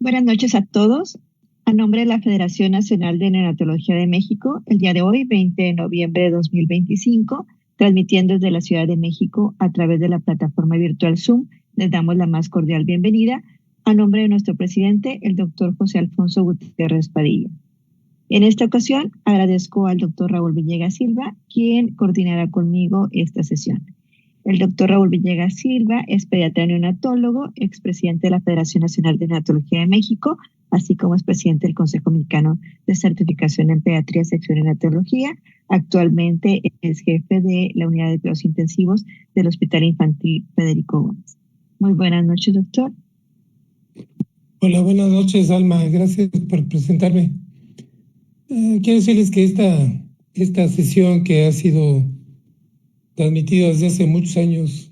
Buenas noches a todos. A nombre de la Federación Nacional de Neonatología de México, el día de hoy, 20 de noviembre de 2025, transmitiendo desde la Ciudad de México a través de la plataforma virtual Zoom, les damos la más cordial bienvenida a nombre de nuestro presidente, el doctor José Alfonso Gutiérrez Padilla. En esta ocasión, agradezco al doctor Raúl Villegas Silva, quien coordinará conmigo esta sesión. El doctor Raúl Villegas Silva es pediatra neonatólogo, expresidente de la Federación Nacional de Neonatología de México, así como es presidente del Consejo Mexicano de Certificación en Pediatría, Sección de Neonatología. Actualmente es jefe de la unidad de cuidados intensivos del Hospital Infantil Federico Gómez. Muy buenas noches, doctor. Hola, buenas noches, Alma. Gracias por presentarme. Quiero decirles que esta sesión que ha sido transmitida desde hace muchos años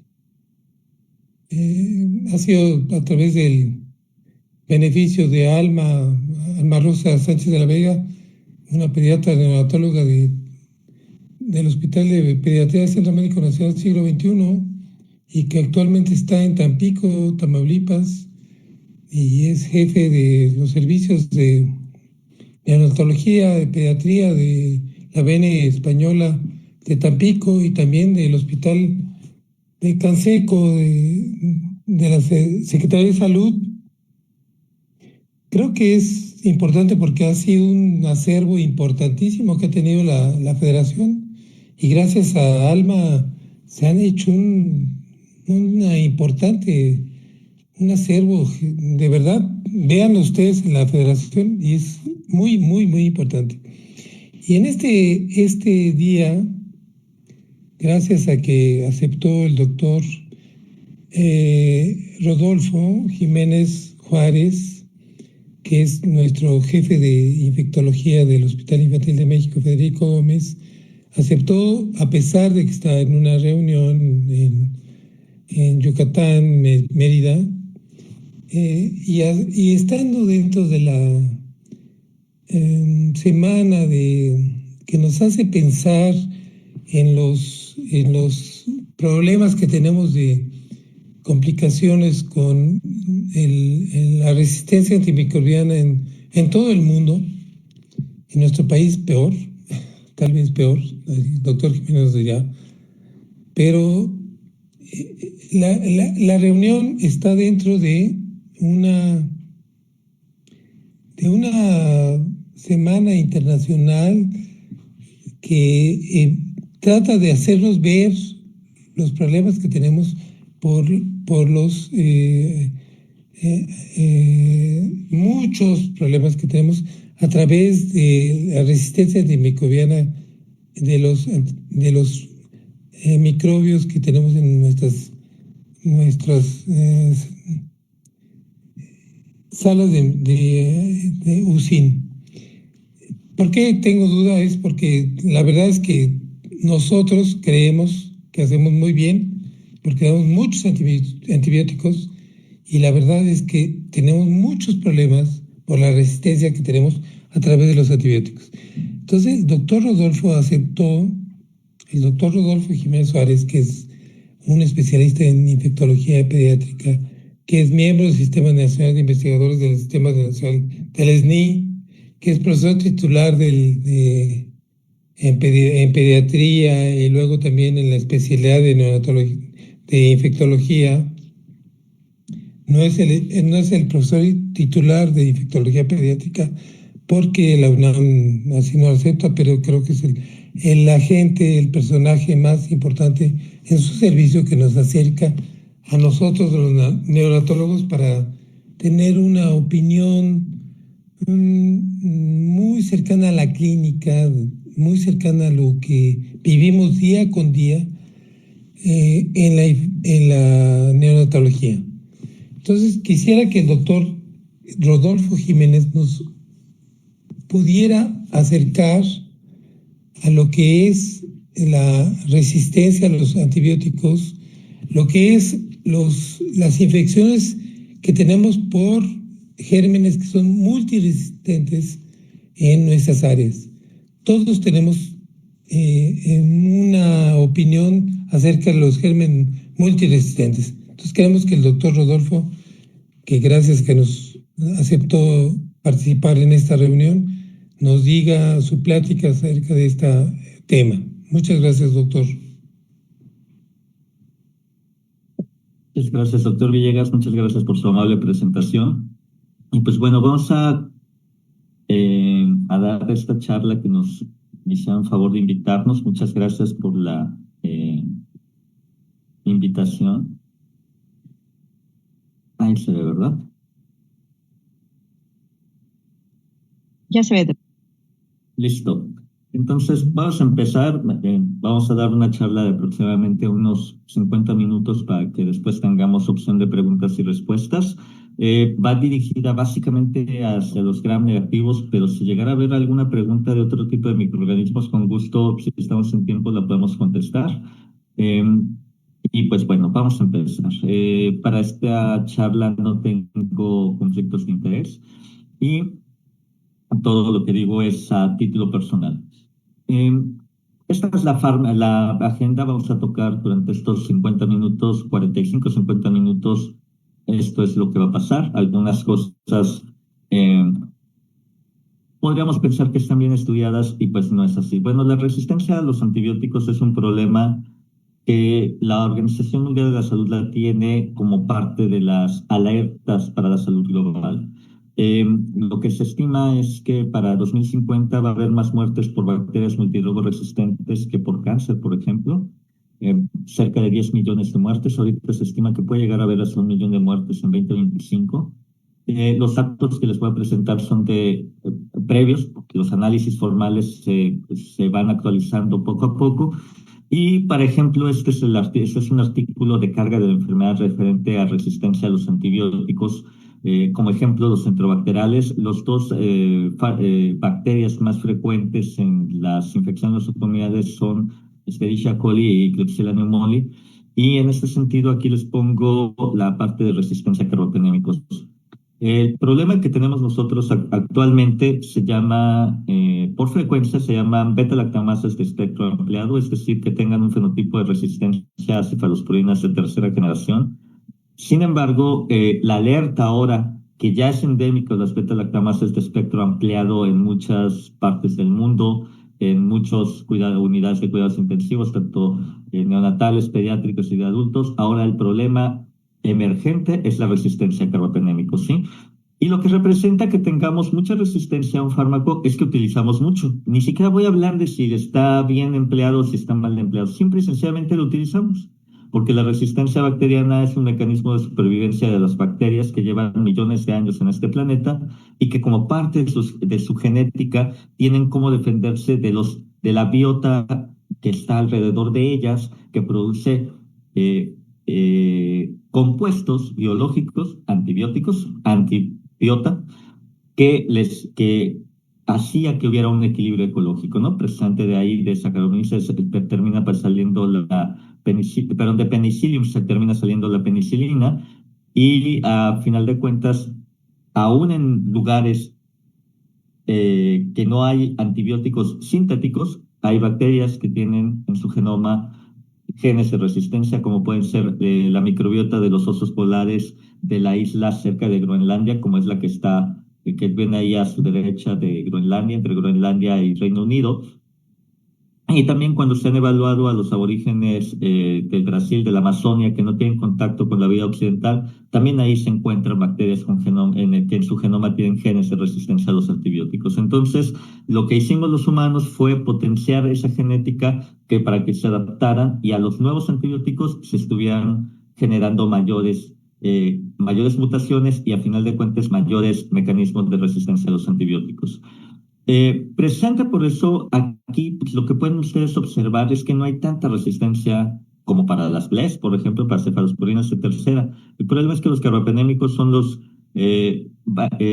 ha sido a través del beneficio de Alma Rosa Sánchez de la Vega, una pediatra neonatóloga del Hospital de Pediatría del Centro Médico Nacional Siglo XXI y que actualmente está en Tampico, Tamaulipas, y es jefe de los servicios de neonatología, de pediatría de la BN Española de Tampico y también del Hospital de Canseco de la Secretaría de Salud. Creo que es importante porque ha sido un acervo importantísimo que ha tenido la Federación, y gracias a Alma se han hecho un acervo, de verdad. Vean ustedes en la Federación y es muy, muy, muy importante. Y en este día, gracias a que aceptó el doctor Rodolfo Jiménez Juárez, que es nuestro jefe de infectología del Hospital Infantil de México, Federico Gómez, aceptó a pesar de que está en una reunión en Yucatán, Mérida, y estando dentro de la semana que nos hace pensar en los problemas que tenemos de complicaciones con la resistencia antimicrobiana en todo el mundo, en nuestro país peor, tal vez peor, el doctor Jiménez de ya, pero la reunión está dentro de una semana internacional que trata de hacernos ver los problemas que tenemos por los muchos problemas que tenemos a través de la resistencia antimicrobiana de los microbios que tenemos en nuestras salas de UCIN. ¿Por qué tengo duda? Es porque la verdad es que nosotros creemos que hacemos muy bien, porque damos muchos antibióticos, y la verdad es que tenemos muchos problemas por la resistencia que tenemos a través de los antibióticos. Entonces, el doctor Rodolfo Jiménez Suárez, que es un especialista en infectología pediátrica, que es miembro del Sistema Nacional de Investigadores del Sistema Nacional del SNI, que es profesor titular en pediatría y luego también en la especialidad de infectología. No es el profesor titular de infectología pediátrica porque la UNAM así no lo acepta, pero creo que es el agente, el personaje más importante en su servicio que nos acerca a nosotros los neonatólogos para tener una opinión muy cercana a la clínica, muy cercana a lo que vivimos día con día en la neonatología. Entonces quisiera que el doctor Rodolfo Jiménez nos pudiera acercar a lo que es la resistencia a los antibióticos, lo que es las infecciones que tenemos por gérmenes que son multiresistentes en nuestras áreas. Todos tenemos una opinión acerca de los gérmenes multiresistentes. Entonces queremos que el doctor Rodolfo, que gracias que nos aceptó participar en esta reunión, nos diga su plática acerca de este tema. Muchas gracias, doctor. Muchas gracias, doctor Villegas. Muchas gracias por su amable presentación. Y pues bueno, vamos a dar esta charla que nos hicieron favor de invitarnos. Muchas gracias por la invitación. Ahí se ve, ¿verdad? Ya se ve. Listo. Entonces, vamos a empezar. Vamos a dar una charla de aproximadamente unos 50 minutos para que después tengamos opción de preguntas y respuestas. Va dirigida básicamente hacia los gram negativos, pero si llegara a haber alguna pregunta de otro tipo de microorganismos, con gusto, si estamos en tiempo, la podemos contestar. Y pues bueno, vamos a empezar. Para esta charla no tengo conflictos de interés y todo lo que digo es a título personal. Esta es la agenda. Vamos a tocar durante estos 50 minutos, 45, 50 minutos. Esto es lo que va a pasar. Algunas cosas podríamos pensar que están bien estudiadas y pues no es así. Bueno, la resistencia a los antibióticos es un problema que la Organización Mundial de la Salud la tiene como parte de las alertas para la salud global. Lo que se estima es que para 2050 va a haber más muertes por bacterias multidrogoresistentes que por cáncer, por ejemplo. Cerca de 10 millones de muertes. Ahorita se estima que puede llegar a haber hasta 1 millón de muertes en 2025. Los datos que les voy a presentar son previos, porque los análisis formales se van actualizando poco a poco. Y, por ejemplo, este es un artículo de carga de la enfermedad referente a resistencia a los antibióticos. Como ejemplo, los enterobacteriales, los dos bacterias más frecuentes en las infecciones nosocomiales son Escherichia coli y Klebsiella pneumoniae. Y en este sentido, aquí les pongo la parte de resistencia a carbapenémicos. El problema que tenemos nosotros actualmente se llama, por frecuencia, se llaman beta-lactamasas de espectro ampliado, es decir, que tengan un fenotipo de resistencia a cefalosporinas de tercera generación. Sin embargo, la alerta ahora, que ya es endémico de las beta-lactamasas de espectro ampliado en muchas partes del mundo, en muchas unidades de cuidados intensivos, tanto neonatales, pediátricos y de adultos, ahora el problema emergente es la resistencia a carbapenémicos, ¿sí? Y lo que representa que tengamos mucha resistencia a un fármaco es que utilizamos mucho. Ni siquiera voy a hablar de si está bien empleado o si está mal empleado. Simple y sencillamente lo utilizamos. Porque la resistencia bacteriana es un mecanismo de supervivencia de las bacterias que llevan millones de años en este planeta y que como parte de su genética tienen cómo defenderse de la biota que está alrededor de ellas, que produce compuestos biológicos, antibióticos, antibiota, que hacía que hubiera un equilibrio ecológico, ¿no? Precisamente de ahí, de Saccharomyces, termina saliendo de Penicillium se termina saliendo la penicilina, y a final de cuentas, aún en lugares que no hay antibióticos sintéticos, hay bacterias que tienen en su genoma genes de resistencia, como pueden ser la microbiota de los osos polares de la isla cerca de Groenlandia, como es la que ven ahí a su derecha de Groenlandia, entre Groenlandia y Reino Unido. Y también cuando se han evaluado a los aborígenes del Brasil, de la Amazonia, que no tienen contacto con la vida occidental, también ahí se encuentran bacterias que en su genoma tienen genes de resistencia a los antibióticos. Entonces, lo que hicimos los humanos fue potenciar esa genética para que se adaptaran y a los nuevos antibióticos se estuvieran generando mayores mutaciones y a final de cuentas mayores mecanismos de resistencia a los antibióticos. Precisamente por eso aquí pues, lo que pueden ustedes observar es que no hay tanta resistencia como para las BLES, por ejemplo, para cefalosporinas de tercera. El problema es que los carbapenémicos son los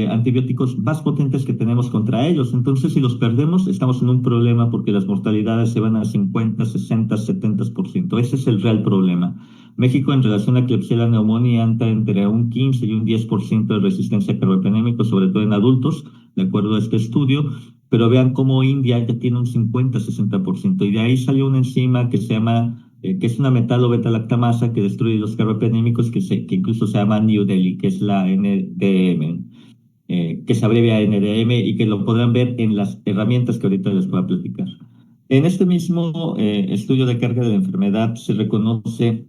antibióticos más potentes que tenemos contra ellos. Entonces, si los perdemos, estamos en un problema porque las mortalidades se van a 50, 60, 70%. Ese es el real problema. México, en relación a Klebsiella pneumoniae, anda entre un 15 y un 10% de resistencia a carbapenémicos, sobre todo en adultos, de acuerdo a este estudio, pero vean cómo India ya tiene un 50-60%, y de ahí salió una enzima que se llama, que es una metalo-beta-lactamasa que destruye los carbapenémicos, que incluso se llama New Delhi, que es la NDM. que se abrevia a NDM y que lo podrán ver en las herramientas que ahorita les voy a platicar. En este mismo estudio de carga de la enfermedad se reconoce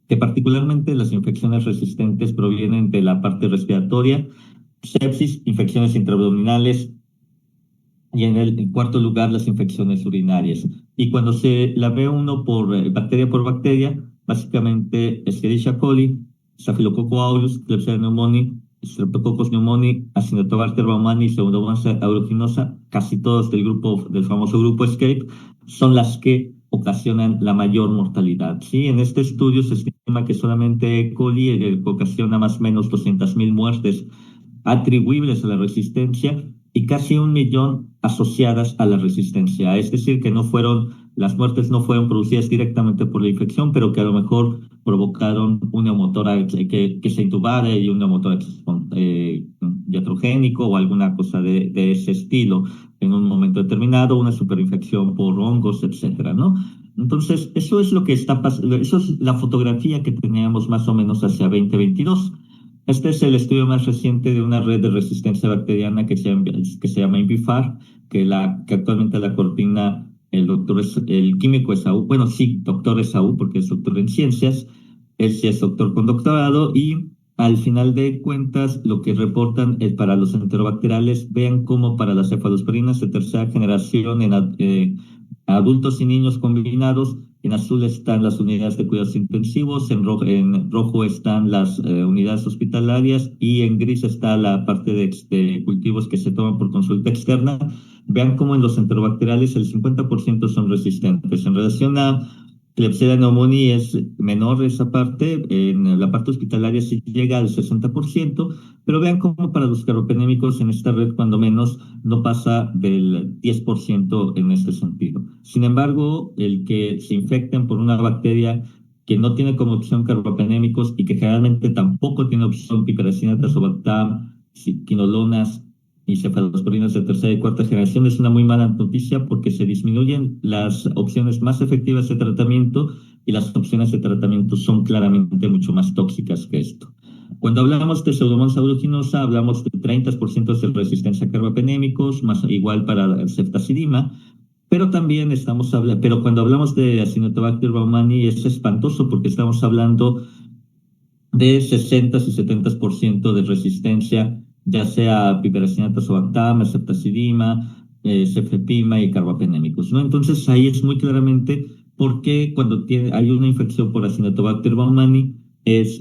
que particularmente las infecciones resistentes provienen de la parte respiratoria, sepsis, infecciones intraabdominales y en cuarto lugar las infecciones urinarias. Y cuando se la ve uno por bacteria, básicamente Escherichia coli, Staphylococcus aureus, Klebsiella pneumoniae, Streptococcus pneumoniae, Acinetobacter baumannii, Pseudomonas aeruginosa, casi todos del famoso grupo ESCAPE, son las que ocasionan la mayor mortalidad. ¿Sí? En este estudio se estima que solamente E. coli ocasiona más o menos 200,000 muertes atribuibles a la resistencia y casi 1 millón asociadas a la resistencia. Es decir, que las muertes no fueron producidas directamente por la infección, pero que a lo mejor provocaron un neumotórax que se intubara y un neumotórax iatrogénico o alguna cosa de ese estilo en un momento determinado, una superinfección por hongos, etcétera, ¿no? Entonces, eso es lo que está pasando, eso es la fotografía que teníamos más o menos hacia 2022. Este es el estudio más reciente de una red de resistencia bacteriana que se llama INVIFAR, que actualmente la coordina el químico Esaú, bueno, sí, doctor Esaú, porque es doctor en ciencias, él sí es doctor con doctorado, y al final de cuentas lo que reportan es para los enterobacteriales, vean cómo para las cefalosporinas de tercera generación en adultos y niños combinados, en azul están las unidades de cuidados intensivos, en rojo están las unidades hospitalarias y en gris está la parte de cultivos que se toman por consulta externa. Vean cómo en los enterobacteriales el 50% son resistentes. En relación a Klebsiella pneumoniae es menor esa parte, en la parte hospitalaria sí llega al 60%, pero vean cómo para los carbapenémicos en esta red, cuando menos, no pasa del 10% en este sentido. Sin embargo, el que se infecten por una bacteria que no tiene como opción carbapenémicos y que generalmente tampoco tiene opción piperacina, tazobactam, quinolonas y cefalosporinas de tercera y cuarta generación es una muy mala noticia porque se disminuyen las opciones más efectivas de tratamiento y las opciones de tratamiento son claramente mucho más tóxicas que esto. Cuando hablamos de Pseudomonas aeruginosa, hablamos de 30% de resistencia a carbapenémicos, más igual para ceftazidima, pero también pero cuando hablamos de Acinetobacter baumannii es espantoso porque estamos hablando de 60 y 70% de resistencia, ya sea piperacina, tazobactam, ceftazidima, cefepima y carbapenémicos, ¿no? Entonces ahí es muy claramente por qué cuando hay una infección por Acinetobacter baumannii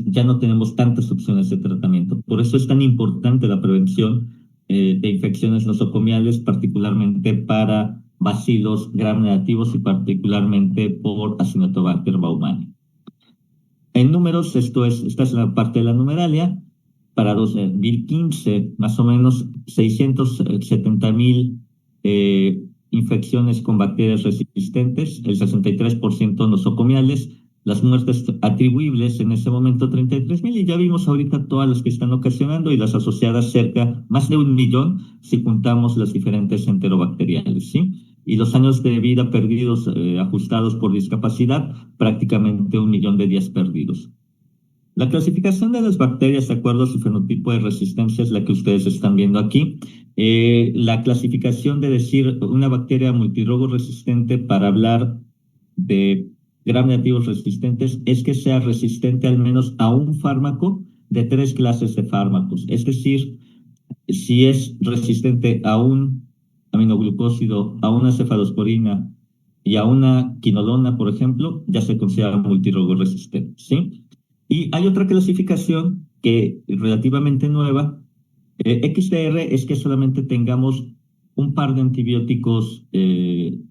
ya no tenemos tantas opciones de tratamiento. Por eso es tan importante la prevención de infecciones nosocomiales, particularmente para bacilos gram negativos y particularmente por Acinetobacter baumannii. En números, esta es la parte de la numeralia. Para 2015, más o menos 670,000 infecciones con bacterias resistentes, el 63% nosocomiales, las muertes atribuibles en ese momento 33,000, y ya vimos ahorita todas las que están ocasionando y las asociadas más de 1 millón si juntamos las diferentes enterobacteriales, ¿sí? Y los años de vida perdidos ajustados por discapacidad, prácticamente 1 millón de días perdidos. La clasificación de las bacterias de acuerdo a su fenotipo de resistencia es la que ustedes están viendo aquí. La clasificación de decir una bacteria multirogo resistente para hablar de gram negativos resistentes es que sea resistente al menos a un fármaco de 3 clases de fármacos. Es decir, si es resistente a un aminoglucósido, a una cefalosporina y a una quinolona, por ejemplo, ya se considera multirogo resistente, ¿sí? Y hay otra clasificación que es relativamente nueva. XDR es que solamente tengamos un par de antibióticos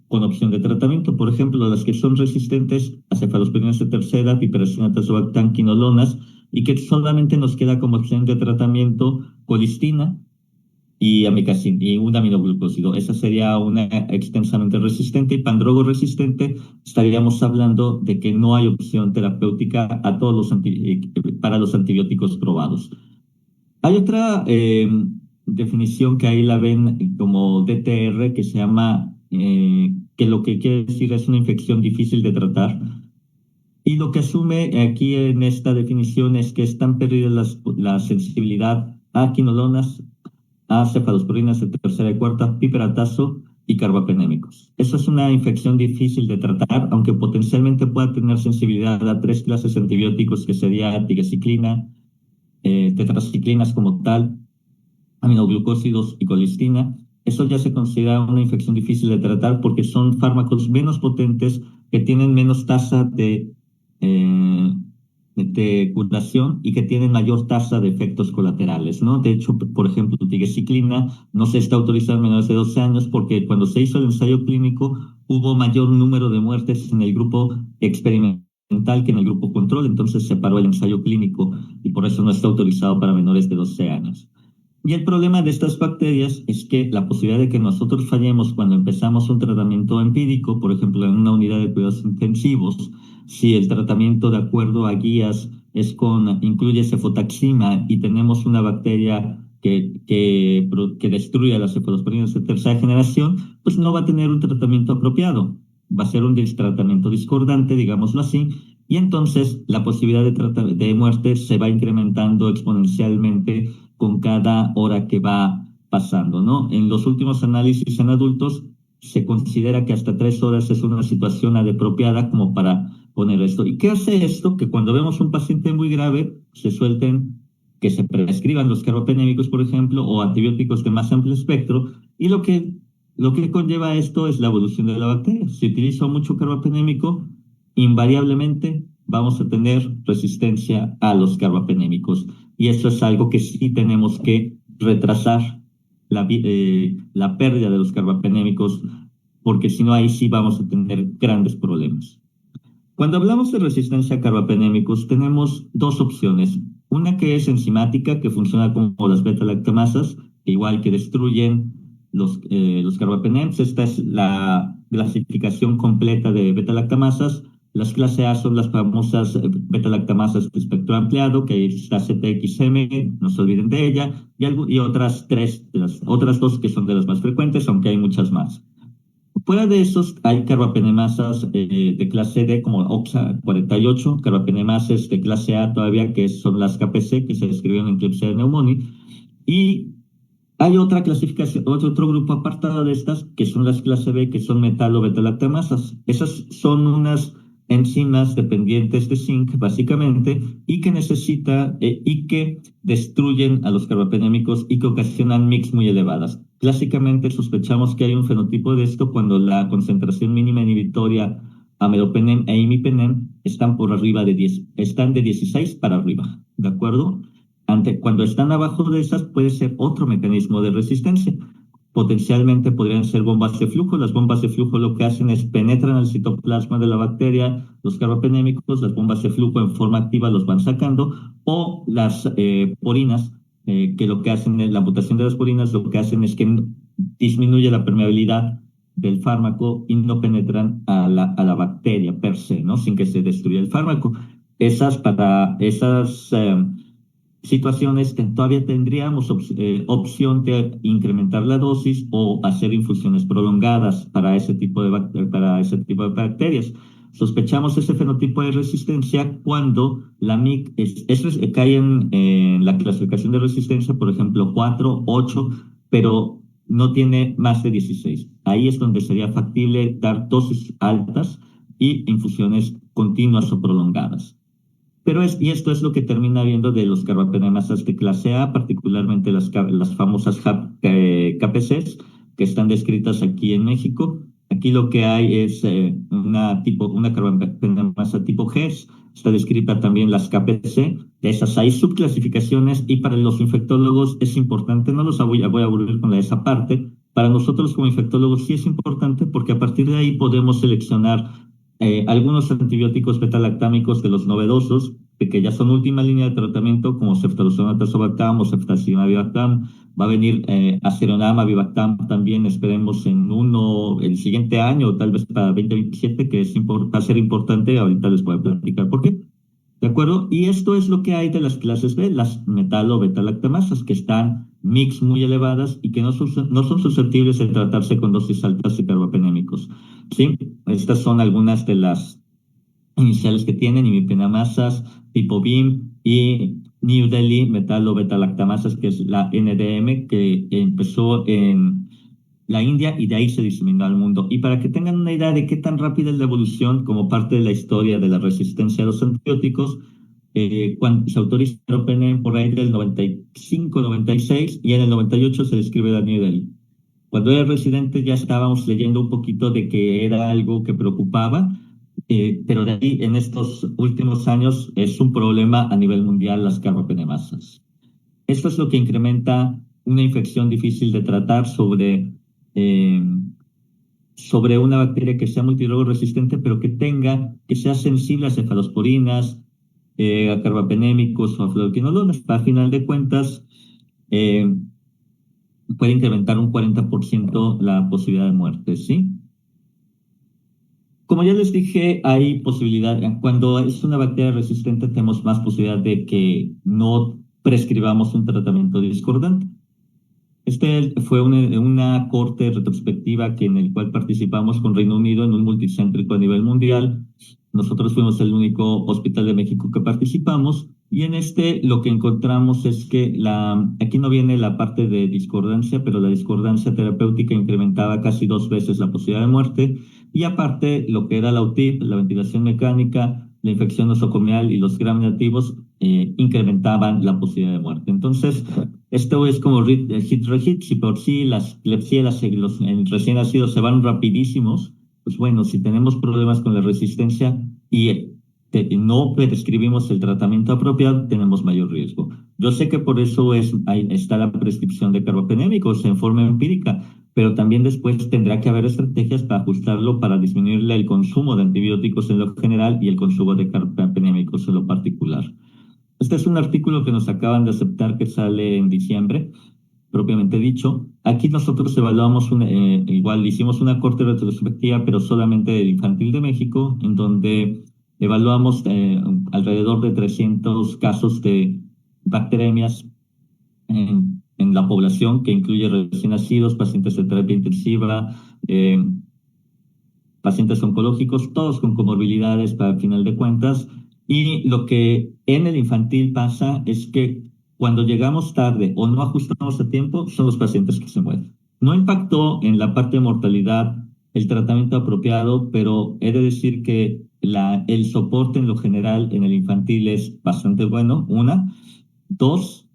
con opción de tratamiento. Por ejemplo, las que son resistentes a cefalosporinas de tercera, piperacina, tazobactam, quinolonas, y que solamente nos queda como opción de tratamiento colistina y amicacina y un aminoglucósido. Esa sería una extensamente resistente, y pandrogo resistente estaríamos hablando de que no hay opción terapéutica para los antibióticos probados. Hay otra definición que ahí la ven como DTR, que se llama, que lo que quiere decir es una infección difícil de tratar. Y lo que asume aquí en esta definición es que están perdidas la sensibilidad a quinolonas, a cefalosporinas de tercera y cuarta, piperatazo y carbapenémicos. Eso es una infección difícil de tratar, aunque potencialmente pueda tener sensibilidad a 3 clases de antibióticos, que sería tigecyclina, tetraciclinas como tal, aminoglucósidos y colistina. Eso ya se considera una infección difícil de tratar porque son fármacos menos potentes que tienen menos tasa de curación y que tienen mayor tasa de efectos colaterales, ¿no? De hecho, por ejemplo, tigecyclina no se está autorizando en menores de 12 años porque cuando se hizo el ensayo clínico hubo mayor número de muertes en el grupo experimental que en el grupo control, entonces se paró el ensayo clínico y por eso no está autorizado para menores de 12 años. Y el problema de estas bacterias es que la posibilidad de que nosotros fallemos cuando empezamos un tratamiento empírico, por ejemplo, en una unidad de cuidados intensivos, si el tratamiento de acuerdo a guías incluye cefotaxima y tenemos una bacteria que destruye las cefalosporinas de tercera generación, pues no va a tener un tratamiento apropiado. Va a ser un tratamiento discordante, digámoslo así, y entonces la posibilidad de muerte se va incrementando exponencialmente con cada hora que va pasando, ¿no? En los últimos análisis en adultos se considera que hasta 3 horas es una situación adecuada como para poner esto. ¿Y qué hace esto? Que cuando vemos un paciente muy grave, que se prescriban los carbapenémicos, por ejemplo, o antibióticos de más amplio espectro, y lo que conlleva esto es la evolución de la bacteria. Si utilizo mucho carbapenémico, invariablemente vamos a tener resistencia a los carbapenémicos. Y eso es algo que sí tenemos que retrasar la pérdida de los carbapenémicos, porque si no, ahí sí vamos a tener grandes problemas. Cuando hablamos de resistencia a carbapenémicos, tenemos 2 opciones. Una que es enzimática, que funciona como las beta-lactamasas, que igual que destruyen los carbapenems. Esta es la clasificación completa de beta-lactamasas. Las clase A son las famosas beta-lactamasas de espectro ampliado, que está CTXM, no se olviden de ella, y otras 3, las otras 2 que son de las más frecuentes, aunque hay muchas más. Fuera de esos, hay carbapenemasas de clase D, como OXA 48, carbapenemasas de clase A todavía, que son las KPC, que se describieron en Klebsiella pneumoniae, y hay otra clasificación, otro grupo apartado de estas, que son las clase B, que son metalo beta-lactamasas. Esas son unas enzimas dependientes de zinc, básicamente, y que destruyen a los carbapenémicos y que ocasionan mix muy elevadas. Clásicamente sospechamos que hay un fenotipo de esto cuando la concentración mínima inhibitoria a meropenem e imipenem están por arriba de 10, están de 16 para arriba, ¿de acuerdo? Cuando están abajo de esas puede ser otro mecanismo de resistencia. Potencialmente podrían ser bombas de flujo. Las bombas de flujo lo que hacen es penetran al citoplasma de la bacteria, los carbapenémicos, las bombas de flujo en forma activa los van sacando, o las porinas, que lo que hacen es la mutación de las porinas, lo que hacen es que disminuye la permeabilidad del fármaco y no penetran a la bacteria per se, ¿no? Sin que se destruya el fármaco. Esas situaciones que todavía tendríamos opción de incrementar la dosis o hacer infusiones prolongadas para ese tipo de bacterias. Sospechamos ese fenotipo de resistencia cuando la MIC cae en la clasificación de resistencia, por ejemplo, 4, 8, pero no tiene más de 16. Ahí es donde sería factible dar dosis altas y infusiones continuas o prolongadas. Y esto es lo que termina viendo de los carbapenemasas de clase A, particularmente las famosas KPCs, que están descritas aquí en México. Aquí lo que hay es una carbapenemasa tipo G, está descrita también las KPC. De esas hay subclasificaciones y para los infectólogos es importante, no los voy a aburrir con esa parte, para nosotros como infectólogos sí es importante porque a partir de ahí podemos seleccionar algunos antibióticos beta-lactámicos de los novedosos, de que ya son última línea de tratamiento, como ceftriaxona tazobactam o ceftazimab-avibactam. Va a venir aceronam, avibactam también, esperemos el siguiente año, tal vez para 2027, que va a ser importante. Ahorita les voy a platicar por qué. ¿De acuerdo? Y esto es lo que hay de las clases B, las metalo beta-lactamasas, que están mix muy elevadas y que no son susceptibles de tratarse con dosis altas de carbapenémicos. ¿Sí? Estas son algunas de las iniciales que tienen, imipenamasas, tipo BIM y New Delhi Metallo-Beta-Lactamasas, que es la NDM, que empezó en la India y de ahí se diseminó al mundo. Y para que tengan una idea de qué tan rápida es la evolución como parte de la historia de la resistencia a los antibióticos, cuando se autoriza el PNM por ahí del 95-96 y en el 98 se describe la New Delhi. Cuando era residente ya estábamos leyendo un poquito de que era algo que preocupaba, pero de ahí en estos últimos años es un problema a nivel mundial las carbapenemasas. Esto es lo que incrementa una infección difícil de tratar eh, sobre una bacteria que sea multirogo resistente, pero que sea sensible a cefalosporinas, a carbapenémicos o a fluoroquinolonas. A final de cuentas, eh, puede incrementar un 40% la posibilidad de muerte, ¿sí? Como ya les dije, hay posibilidad, cuando es una bacteria resistente, tenemos más posibilidad de que no prescribamos un tratamiento discordante. Este fue una corte retrospectiva en el cual participamos con Reino Unido en un multicéntrico a nivel mundial. Nosotros fuimos el único hospital de México que participamos y en este lo que encontramos es que aquí no viene la parte de discordancia, pero la discordancia terapéutica incrementaba casi 2 veces la posibilidad de muerte y aparte lo que era la UTIP, la ventilación mecánica, la infección nosocomial y los gram negativos incrementaban la posibilidad de muerte. Entonces, esto es como hit-re-hit. Si por sí las clepsias, los recién nacidos se van rapidísimos, pues bueno, si tenemos problemas con la resistencia y no prescribimos el tratamiento apropiado, tenemos mayor riesgo. Yo sé que por eso está la prescripción de carbapenémicos en forma empírica, pero también después tendrá que haber estrategias para ajustarlo, para disminuirle el consumo de antibióticos en lo general y el consumo de carbapenémicos en lo particular. Este es un artículo que nos acaban de aceptar que sale en diciembre, propiamente dicho. Aquí nosotros evaluamos, igual hicimos una corte retrospectiva, pero solamente del Infantil de México, en donde evaluamos alrededor de 300 casos de bacteremias en la población, que incluye recién nacidos, pacientes de terapia intensiva, pacientes oncológicos, todos con comorbilidades para el final de cuentas. Y lo que en el infantil pasa es que cuando llegamos tarde o no ajustamos a tiempo, son los pacientes que se mueren. No impactó en la parte de mortalidad el tratamiento apropiado, pero he de decir que el soporte en lo general en el infantil es bastante bueno, una. Dos,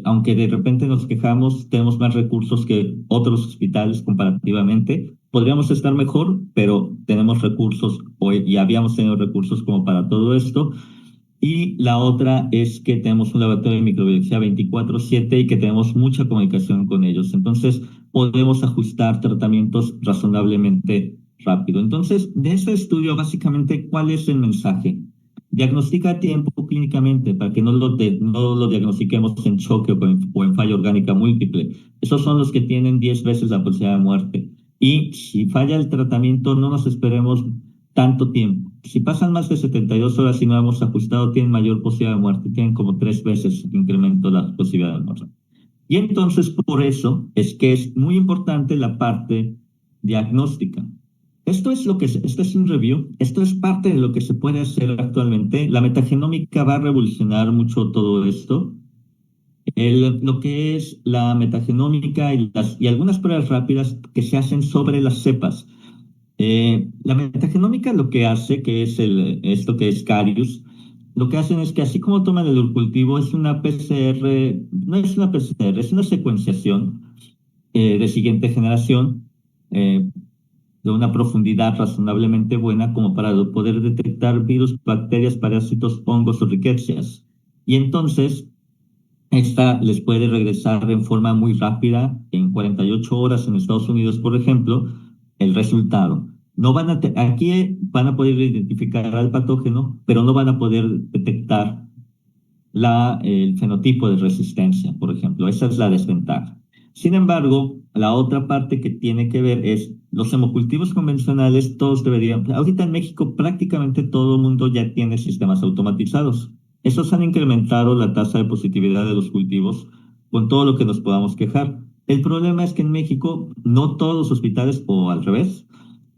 aunque de repente nos quejamos, tenemos más recursos que otros hospitales comparativamente. Podríamos estar mejor, pero tenemos recursos y habíamos tenido recursos como para todo esto. Y la otra es que tenemos un laboratorio de microbiología 24/7 y que tenemos mucha comunicación con ellos. Entonces, podemos ajustar tratamientos razonablemente rápido. Entonces, de este estudio, básicamente, ¿cuál es el mensaje? Diagnostica a tiempo clínicamente para que no lo diagnostiquemos en choque o en falla orgánica múltiple. Esos son los que tienen 10 veces la posibilidad de muerte. Y si falla el tratamiento, no nos esperemos tanto tiempo. Si pasan más de 72 horas y no hemos ajustado, tienen mayor posibilidad de muerte. Tienen como 3 veces incremento la posibilidad de muerte. Y entonces, por eso es que es muy importante la parte diagnóstica. Esto es un review, esto es parte de lo que se puede hacer actualmente. La metagenómica va a revolucionar mucho todo esto. Lo que es la metagenómica y algunas pruebas rápidas que se hacen sobre las cepas. La metagenómica lo que hace, que es esto que es Carius, lo que hacen es que así como toman el cultivo, es una PCR, no es una PCR, es una secuenciación de siguiente generación, de una profundidad razonablemente buena como para poder detectar virus, bacterias, parásitos, hongos o riquecias. Y entonces, esta les puede regresar en forma muy rápida, en 48 horas en Estados Unidos, por ejemplo, el resultado. Aquí van a poder identificar al patógeno, pero no van a poder detectar el fenotipo de resistencia, por ejemplo. Esa es la desventaja. Sin embargo, la otra parte que tiene que ver es los hemocultivos convencionales, todos deberían, ahorita en México prácticamente todo el mundo ya tiene sistemas automatizados. Esos han incrementado la tasa de positividad de los cultivos con todo lo que nos podamos quejar. El problema es que en México no todos los hospitales, o al revés,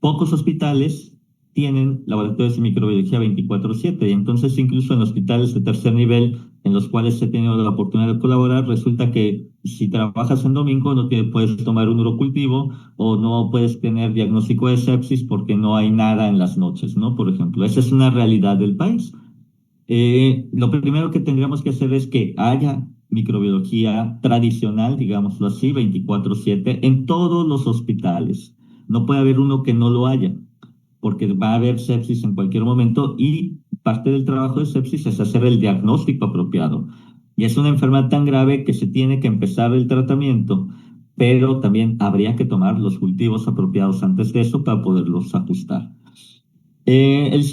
pocos hospitales tienen laboratorios de microbiología 24/7. Y entonces, incluso en hospitales de tercer nivel, en los cuales he tenido la oportunidad de colaborar, resulta que si trabajas en domingo no puedes tomar un urocultivo o no puedes tener diagnóstico de sepsis porque no hay nada en las noches, ¿no? Por ejemplo, esa es una realidad del país. Lo primero que tendríamos que hacer es que haya microbiología tradicional, digámoslo así, 24/7 en todos los hospitales. No puede haber uno que no lo haya, porque va a haber sepsis en cualquier momento y parte del trabajo de sepsis es hacer el diagnóstico apropiado. Y es una enfermedad tan grave que se tiene que empezar el tratamiento, pero también habría que tomar los cultivos apropiados antes de eso para poderlos ajustar. La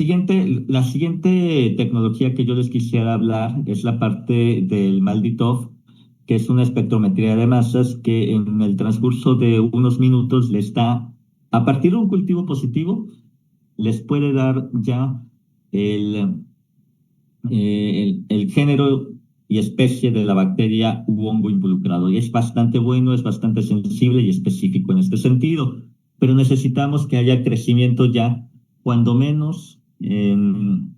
siguiente tecnología que yo les quisiera hablar es la parte del MALDI-TOF, que es una espectrometría de masas que en el transcurso de unos minutos les da, a partir de un cultivo positivo, les puede dar ya el, el género y especie de la bacteria u hongo involucrado. Y es bastante bueno, es bastante sensible y específico en este sentido. Pero necesitamos que haya crecimiento ya, cuando menos en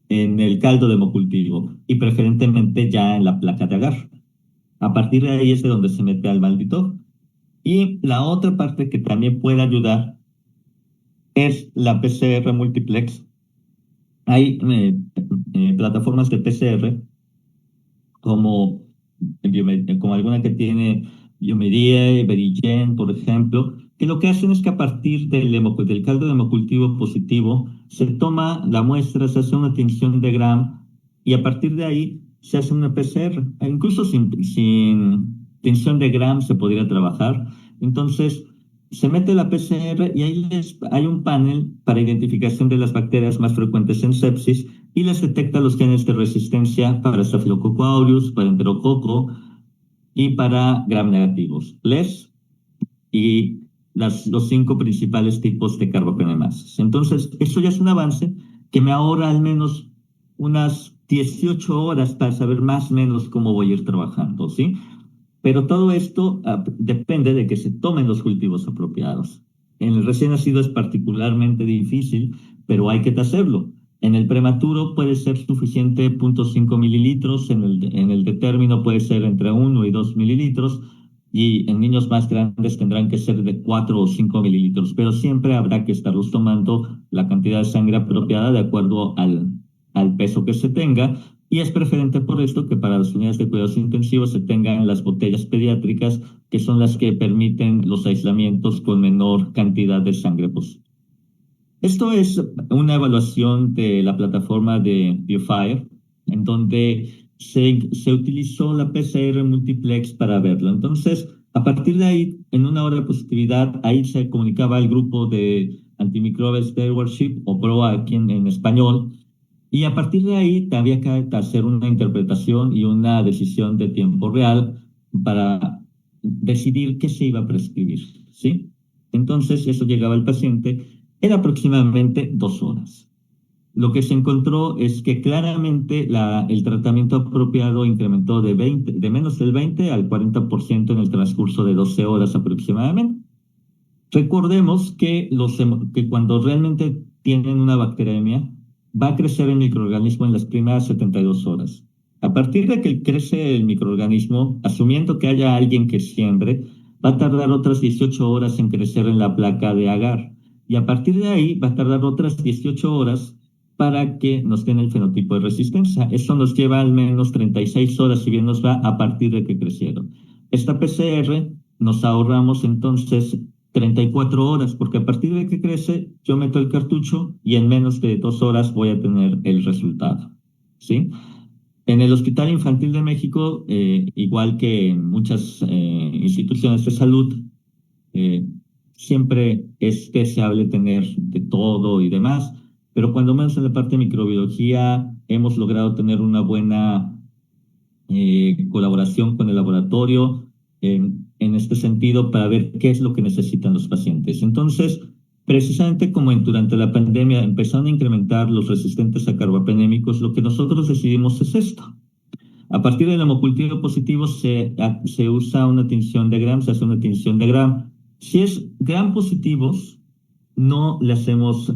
el caldo de hemocultivo y preferentemente ya en la placa de agar. A partir de ahí es de donde se mete al maldito. Y la otra parte que también puede ayudar es la PCR multiplex. Hay plataformas de PCR como, como alguna que tiene Biomedia, Verigen, por ejemplo, que lo que hacen es que a partir del caldo de hemocultivo positivo se toma la muestra, se hace una tinción de Gram y a partir de ahí se hace una PCR. Incluso sin tinción de Gram se podría trabajar. Entonces, se mete la PCR y ahí hay un panel para identificación de las bacterias más frecuentes en sepsis y les detecta los genes de resistencia para Staphylococcus aureus, para Enterococo y para gram negativos, LES y los 5 principales tipos de carbapenemasas. Entonces, eso ya es un avance que me ahorra al menos unas 18 horas para saber más o menos cómo voy a ir trabajando, ¿sí? Pero todo esto depende de que se tomen los cultivos apropiados. En el recién nacido es particularmente difícil, pero hay que hacerlo. En el prematuro puede ser suficiente 0.5 mililitros, en el de término puede ser entre 1 y 2 mililitros, y en niños más grandes tendrán que ser de 4 o 5 mililitros, pero siempre habrá que estarlos tomando la cantidad de sangre apropiada de acuerdo al peso que se tenga. Y es preferente por esto que para las unidades de cuidados intensivos se tengan las botellas pediátricas, que son las que permiten los aislamientos con menor cantidad de sangre posible. Esto es una evaluación de la plataforma de BioFire, en donde se utilizó la PCR multiplex para verlo. Entonces, a partir de ahí, en una hora de positividad, ahí se comunicaba al grupo de Antimicrobial Stewardship, o PROA aquí en español, y a partir de ahí había que hacer una interpretación y una decisión de tiempo real para decidir qué se iba a prescribir, ¿sí? Entonces, eso llegaba al paciente en aproximadamente 2 horas. Lo que se encontró es que claramente el tratamiento apropiado incrementó de menos del 20 al 40% en el transcurso de 12 horas aproximadamente. Recordemos que cuando realmente tienen una bacteremia, va a crecer el microorganismo en las primeras 72 horas. A partir de que crece el microorganismo, asumiendo que haya alguien que siembre, va a tardar otras 18 horas en crecer en la placa de agar. Y a partir de ahí va a tardar otras 18 horas para que nos den el fenotipo de resistencia. Eso nos lleva al menos 36 horas, si bien nos va, a partir de que crecieron. Esta PCR nos ahorramos entonces 34 horas, porque a partir de que crece, yo meto el cartucho y en menos de 2 horas voy a tener el resultado, ¿sí? En el Hospital Infantil de México, igual que en muchas instituciones de salud, siempre es deseable tener de todo y demás, pero cuando menos en la parte de microbiología hemos logrado tener una buena colaboración con el laboratorio en este sentido para ver qué es lo que necesitan los pacientes. Entonces, precisamente como durante la pandemia empezaron a incrementar los resistentes a carbapenémicos, lo que nosotros decidimos es esto. A partir del hemocultivo positivo se usa una tinción de Gram, se hace una tinción de Gram. Si es Gram positivos, no le hacemos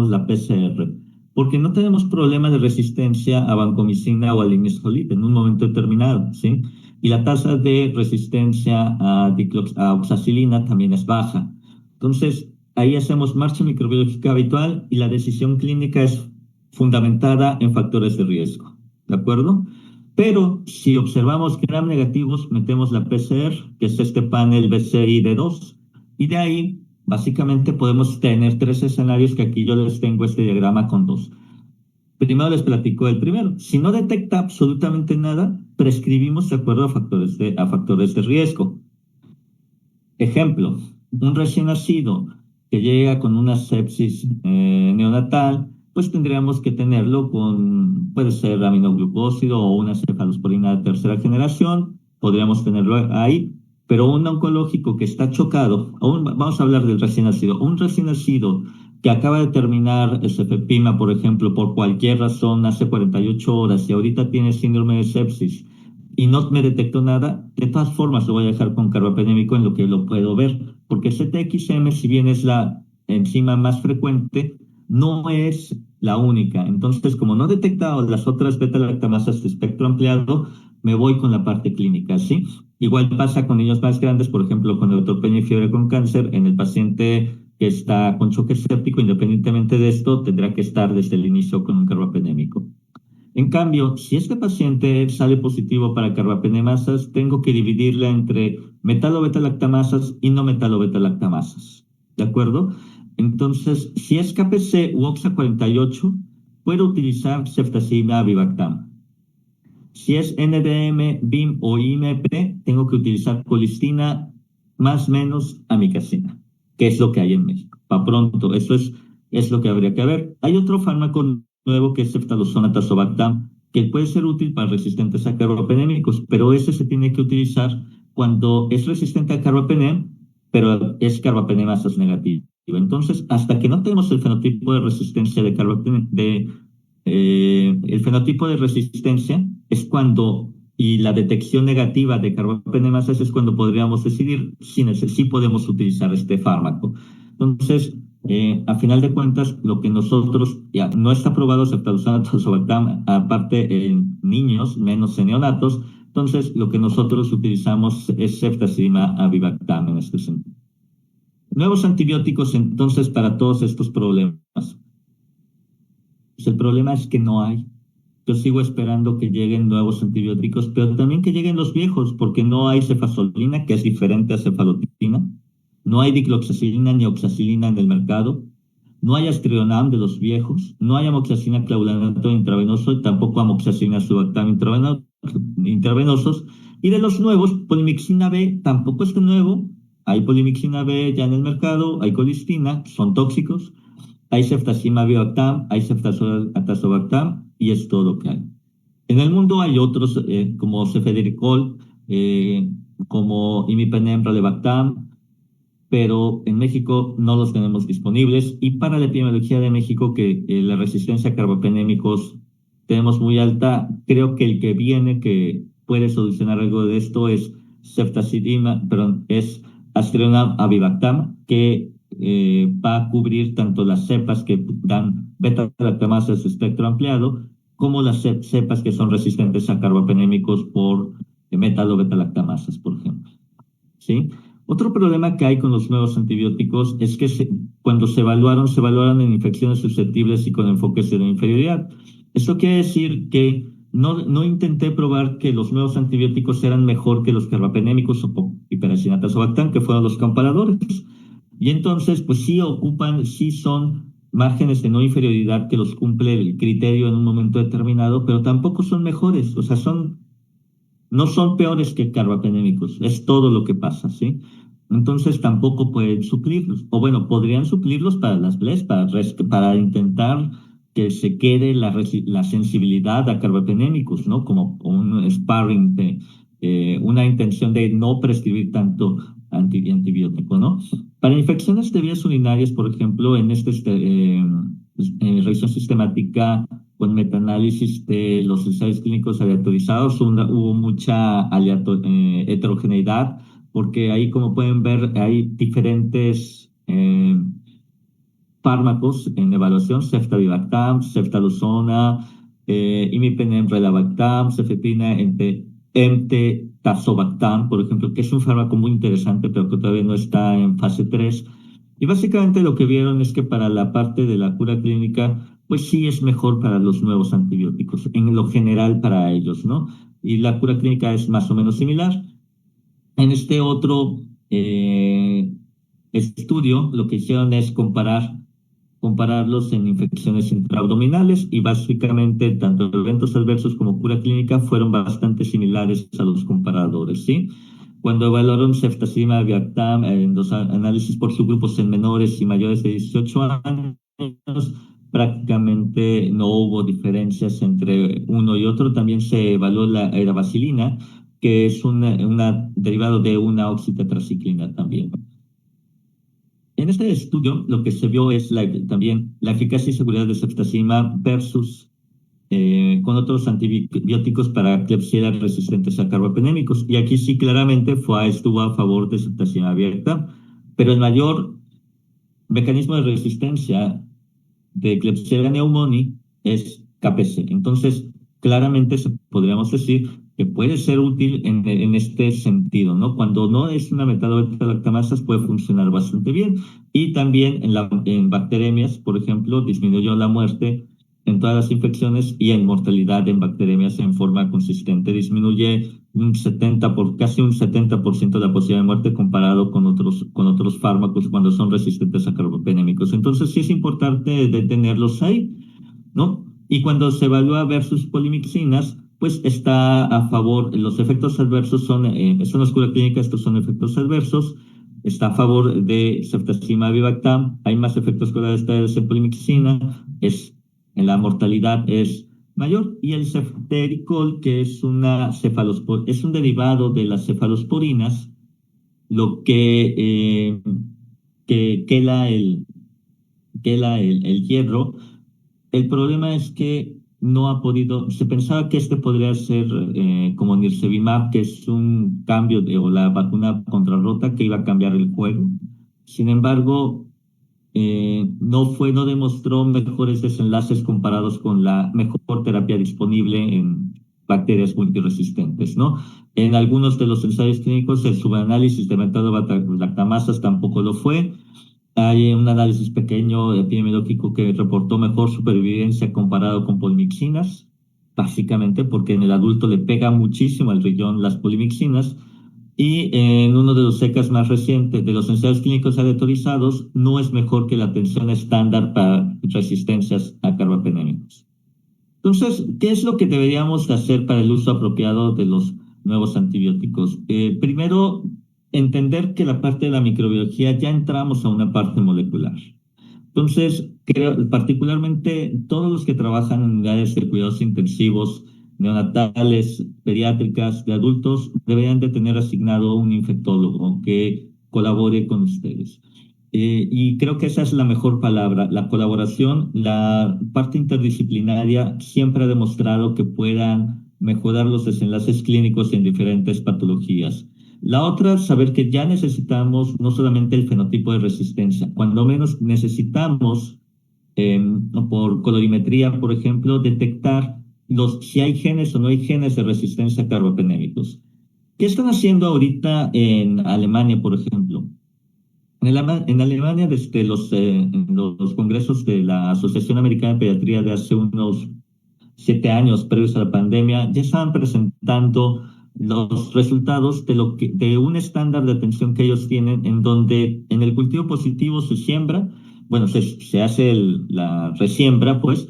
la PCR, porque no tenemos problema de resistencia a vancomicina o al imisolid en un momento determinado, ¿sí? Y la tasa de resistencia a oxacilina también es baja. Entonces, ahí hacemos marcha microbiológica habitual y la decisión clínica es fundamentada en factores de riesgo, ¿de acuerdo? Pero si observamos que eran negativos, metemos la PCR, que es este panel BCI-D2, y de ahí básicamente podemos tener tres escenarios que aquí yo les tengo este diagrama con dos. Primero les platico el primero. Si no detecta absolutamente nada, prescribimos de acuerdo a factores de riesgo. Ejemplo, un recién nacido que llega con una sepsis neonatal, pues tendríamos que tenerlo con, puede ser aminoglucósido o una cefalosporina de tercera generación, podríamos tenerlo ahí, pero un oncológico que está chocado, vamos a hablar del recién nacido, un recién nacido que acaba de terminar cefepima, por ejemplo, por cualquier razón, hace 48 horas y ahorita tiene síndrome de sepsis, y no me detectó nada, de todas formas lo voy a dejar con carbapenémico en lo que lo puedo ver, porque CTXM, si bien es la enzima más frecuente, no es la única. Entonces, como no he detectado las otras beta-lactamasas de espectro ampliado, me voy con la parte clínica, ¿sí? Igual pasa con niños más grandes, por ejemplo, con neutropenia y fiebre con cáncer, en el paciente que está con choque séptico, independientemente de esto, tendrá que estar desde el inicio con un carbapenémico. En cambio, si este paciente sale positivo para carbapenemasas, tengo que dividirla entre metalo-beta-lactamasas y no metalo-beta-lactamasas. ¿De acuerdo? Entonces, si es KPC u OXA48, puedo utilizar ceftazidima avibactam. Si es NDM, BIM o IMP, tengo que utilizar colistina más menos amicacina, que es lo que hay en México. Para pronto, eso es lo que habría que ver. Hay otro fármaco nuevo que es ceftalozona tazobactam, que puede ser útil para resistentes a carbapenémicos, pero ese se tiene que utilizar cuando es resistente a carbapenem, pero es carbapenemasas negativo. Entonces, hasta que no tenemos el fenotipo de resistencia de carbapenem, el fenotipo de resistencia es cuando, y la detección negativa de carbapenemasas es cuando podríamos decidir si podemos utilizar este fármaco. Entonces, a final de cuentas, lo que nosotros, ya no está probado ceftalozona tazobactam, aparte en niños, menos en neonatos, entonces lo que nosotros utilizamos es ceftazidima avibactam en este sentido. Nuevos antibióticos entonces para todos estos problemas. Pues el problema es que no hay. Yo sigo esperando que lleguen nuevos antibióticos, pero también que lleguen los viejos, porque no hay cefazolina, que es diferente a cefalotina. No hay dicloxacilina ni oxacilina en el mercado. No hay astrionam de los viejos. No hay amoxicilina clavulanate intravenoso y tampoco amoxicilina subactam intravenosos. Y de los nuevos, polimixina B tampoco es nuevo. Hay polimixina B ya en el mercado, hay colistina, son tóxicos. Hay ceftazidima avibactam, hay ceftazona tazobactam y es todo lo que hay. En el mundo hay otros como cefedericol, como imipenem, relebactam, pero en México no los tenemos disponibles. Y para la epidemiología de México, que la resistencia a carbapenémicos tenemos muy alta, creo que el que viene que puede solucionar algo de esto es es Astrionam avibactam, que va a cubrir tanto las cepas que dan beta-lactamasas de espectro ampliado, como las cepas que son resistentes a carbapenémicos por metalo-beta-lactamasas, por ejemplo. ¿Sí? Otro problema que hay con los nuevos antibióticos es que cuando se evaluaron en infecciones susceptibles y con enfoques de inferioridad. Esto quiere decir que no intenté probar que los nuevos antibióticos eran mejor que los carbapenémicos o piperacina tazobactam, que fueron los comparadores. Y entonces, pues sí son márgenes de no inferioridad que los cumple el criterio en un momento determinado, pero tampoco son mejores, o sea, no son peores que carbapenémicos, es todo lo que pasa, ¿sí? Entonces tampoco pueden suplirlos, o bueno, podrían suplirlos para las BLES, para intentar que se quede la sensibilidad a carbapenémicos, ¿no? Como un sparring, una intención de no prescribir tanto antibiótico, ¿no? Para infecciones de vías urinarias, por ejemplo, en revisión sistemática con metaanálisis de los ensayos clínicos aleatorizados, hubo mucha heterogeneidad, porque ahí, como pueden ver, hay diferentes fármacos en evaluación: ceftazidime, ceftalozona, imipenem, relabactam, cefepina, emtetazobactam, por ejemplo, que es un fármaco muy interesante, pero que todavía no está en fase 3. Y básicamente lo que vieron es que para la parte de la cura clínica, pues sí es mejor para los nuevos antibióticos, en lo general para ellos, ¿no? Y la cura clínica es más o menos similar. En este otro estudio, lo que hicieron es compararlos en infecciones intraabdominales, y básicamente tanto eventos adversos como cura clínica fueron bastante similares a los comparadores, ¿sí? Cuando evaluaron ceftazidime y Viactam en los análisis por subgrupos en menores y mayores de 18 años, prácticamente no hubo diferencias entre uno y otro. También se evaluó la erabacilina, que es un derivado de una oxitetraciclina también. En este estudio lo que se vio es también la eficacia y seguridad de ceftazidime versus con otros antibióticos para Klebsiella resistentes a carbapenémicos. Y aquí sí claramente estuvo a favor de ceftazidime abierta, pero el mayor mecanismo de resistencia de Klebsiella pneumoniae es KPC. Entonces, claramente podríamos decir que puede ser útil en este sentido, ¿no? Cuando no es una metalobeta-lactamasas puede funcionar bastante bien. Y también en bacteremias, por ejemplo, disminuyó la muerte en todas las infecciones, y en mortalidad en bacteremias en forma consistente. Disminuye casi un 70% de la posibilidad de muerte comparado con otros fármacos cuando son resistentes a carbapenémicos. Entonces sí es importante tenerlos ahí, ¿no? Y cuando se evalúa versus polimixinas, pues está a favor. Los efectos adversos son las cura clínica, estos son efectos adversos. Está a favor de ceftazidime y Viactam. Hay más efectos colaterales en polimixina. En la mortalidad es mayor. Y el ceftericol, que es es un derivado de las cefalosporinas, lo que quela el hierro. El problema es que no ha podido. Se pensaba que este podría ser como nirsevimab, que es un cambio o la vacuna contra rota que iba a cambiar el juego. Sin embargo, no demostró mejores desenlaces comparados con la mejor terapia disponible en bacterias multiresistentes, ¿no? En algunos de los ensayos clínicos, el subanálisis de metalobeta-lactamasas tampoco lo fue. Hay un análisis pequeño epidemiológico que reportó mejor supervivencia comparado con polimixinas, básicamente porque en el adulto le pega muchísimo al riñón las polimixinas. Y en uno de los ECAs más recientes, de los ensayos clínicos aleatorizados, no es mejor que la atención estándar para resistencias a carbapenémicos. Entonces, ¿qué es lo que deberíamos hacer para el uso apropiado de los nuevos antibióticos? Primero, entender que la parte de la microbiología ya entramos a una parte molecular. Entonces, creo, particularmente todos los que trabajan en unidades de cuidados intensivos, neonatales, pediátricas, de adultos, deberían de tener asignado un infectólogo que colabore con ustedes. Y creo que esa es la mejor palabra, la colaboración. La parte interdisciplinaria siempre ha demostrado que puedan mejorar los desenlaces clínicos en diferentes patologías. La otra, saber que ya necesitamos no solamente el fenotipo de resistencia, cuando menos necesitamos, por colorimetría, por ejemplo, detectar si hay genes o no hay genes de resistencia a carbapenémicos. ¿Qué están haciendo ahorita en Alemania, por ejemplo? En Alemania, desde los congresos de la Asociación Americana de Pediatría de hace unos 7 años, previos a la pandemia, ya estaban presentando los resultados de un estándar de atención que ellos tienen, en donde en el cultivo positivo se siembra, bueno, se hace la resiembra, pues,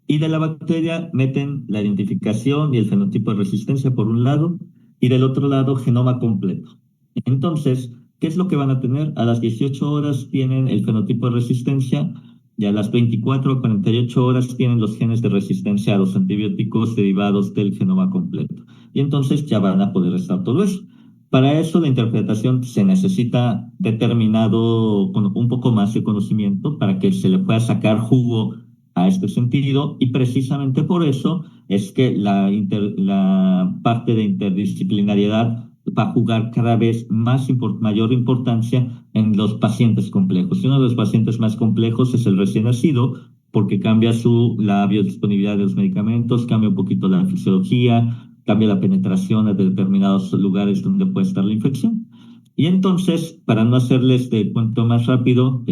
y de la bacteria meten la identificación y el fenotipo de resistencia por un lado, y del otro lado genoma completo. Entonces, ¿qué es lo que van a tener? A las 18 horas tienen el fenotipo de resistencia, y a las 24 o 48 horas tienen los genes de resistencia a los antibióticos derivados del genoma completo. Y entonces ya van a poder estar todo eso. Para eso la interpretación se necesita con un poco más de conocimiento para que se le pueda sacar jugo a este sentido, y precisamente por eso es que la parte de interdisciplinariedad va a jugar cada vez mayor importancia en los pacientes complejos. Y uno de los pacientes más complejos es el recién nacido, porque cambia la biodisponibilidad de los medicamentos, cambia un poquito la fisiología, cambia la penetración a determinados lugares donde puede estar la infección. Y entonces, para no hacerles de cuento más rápido,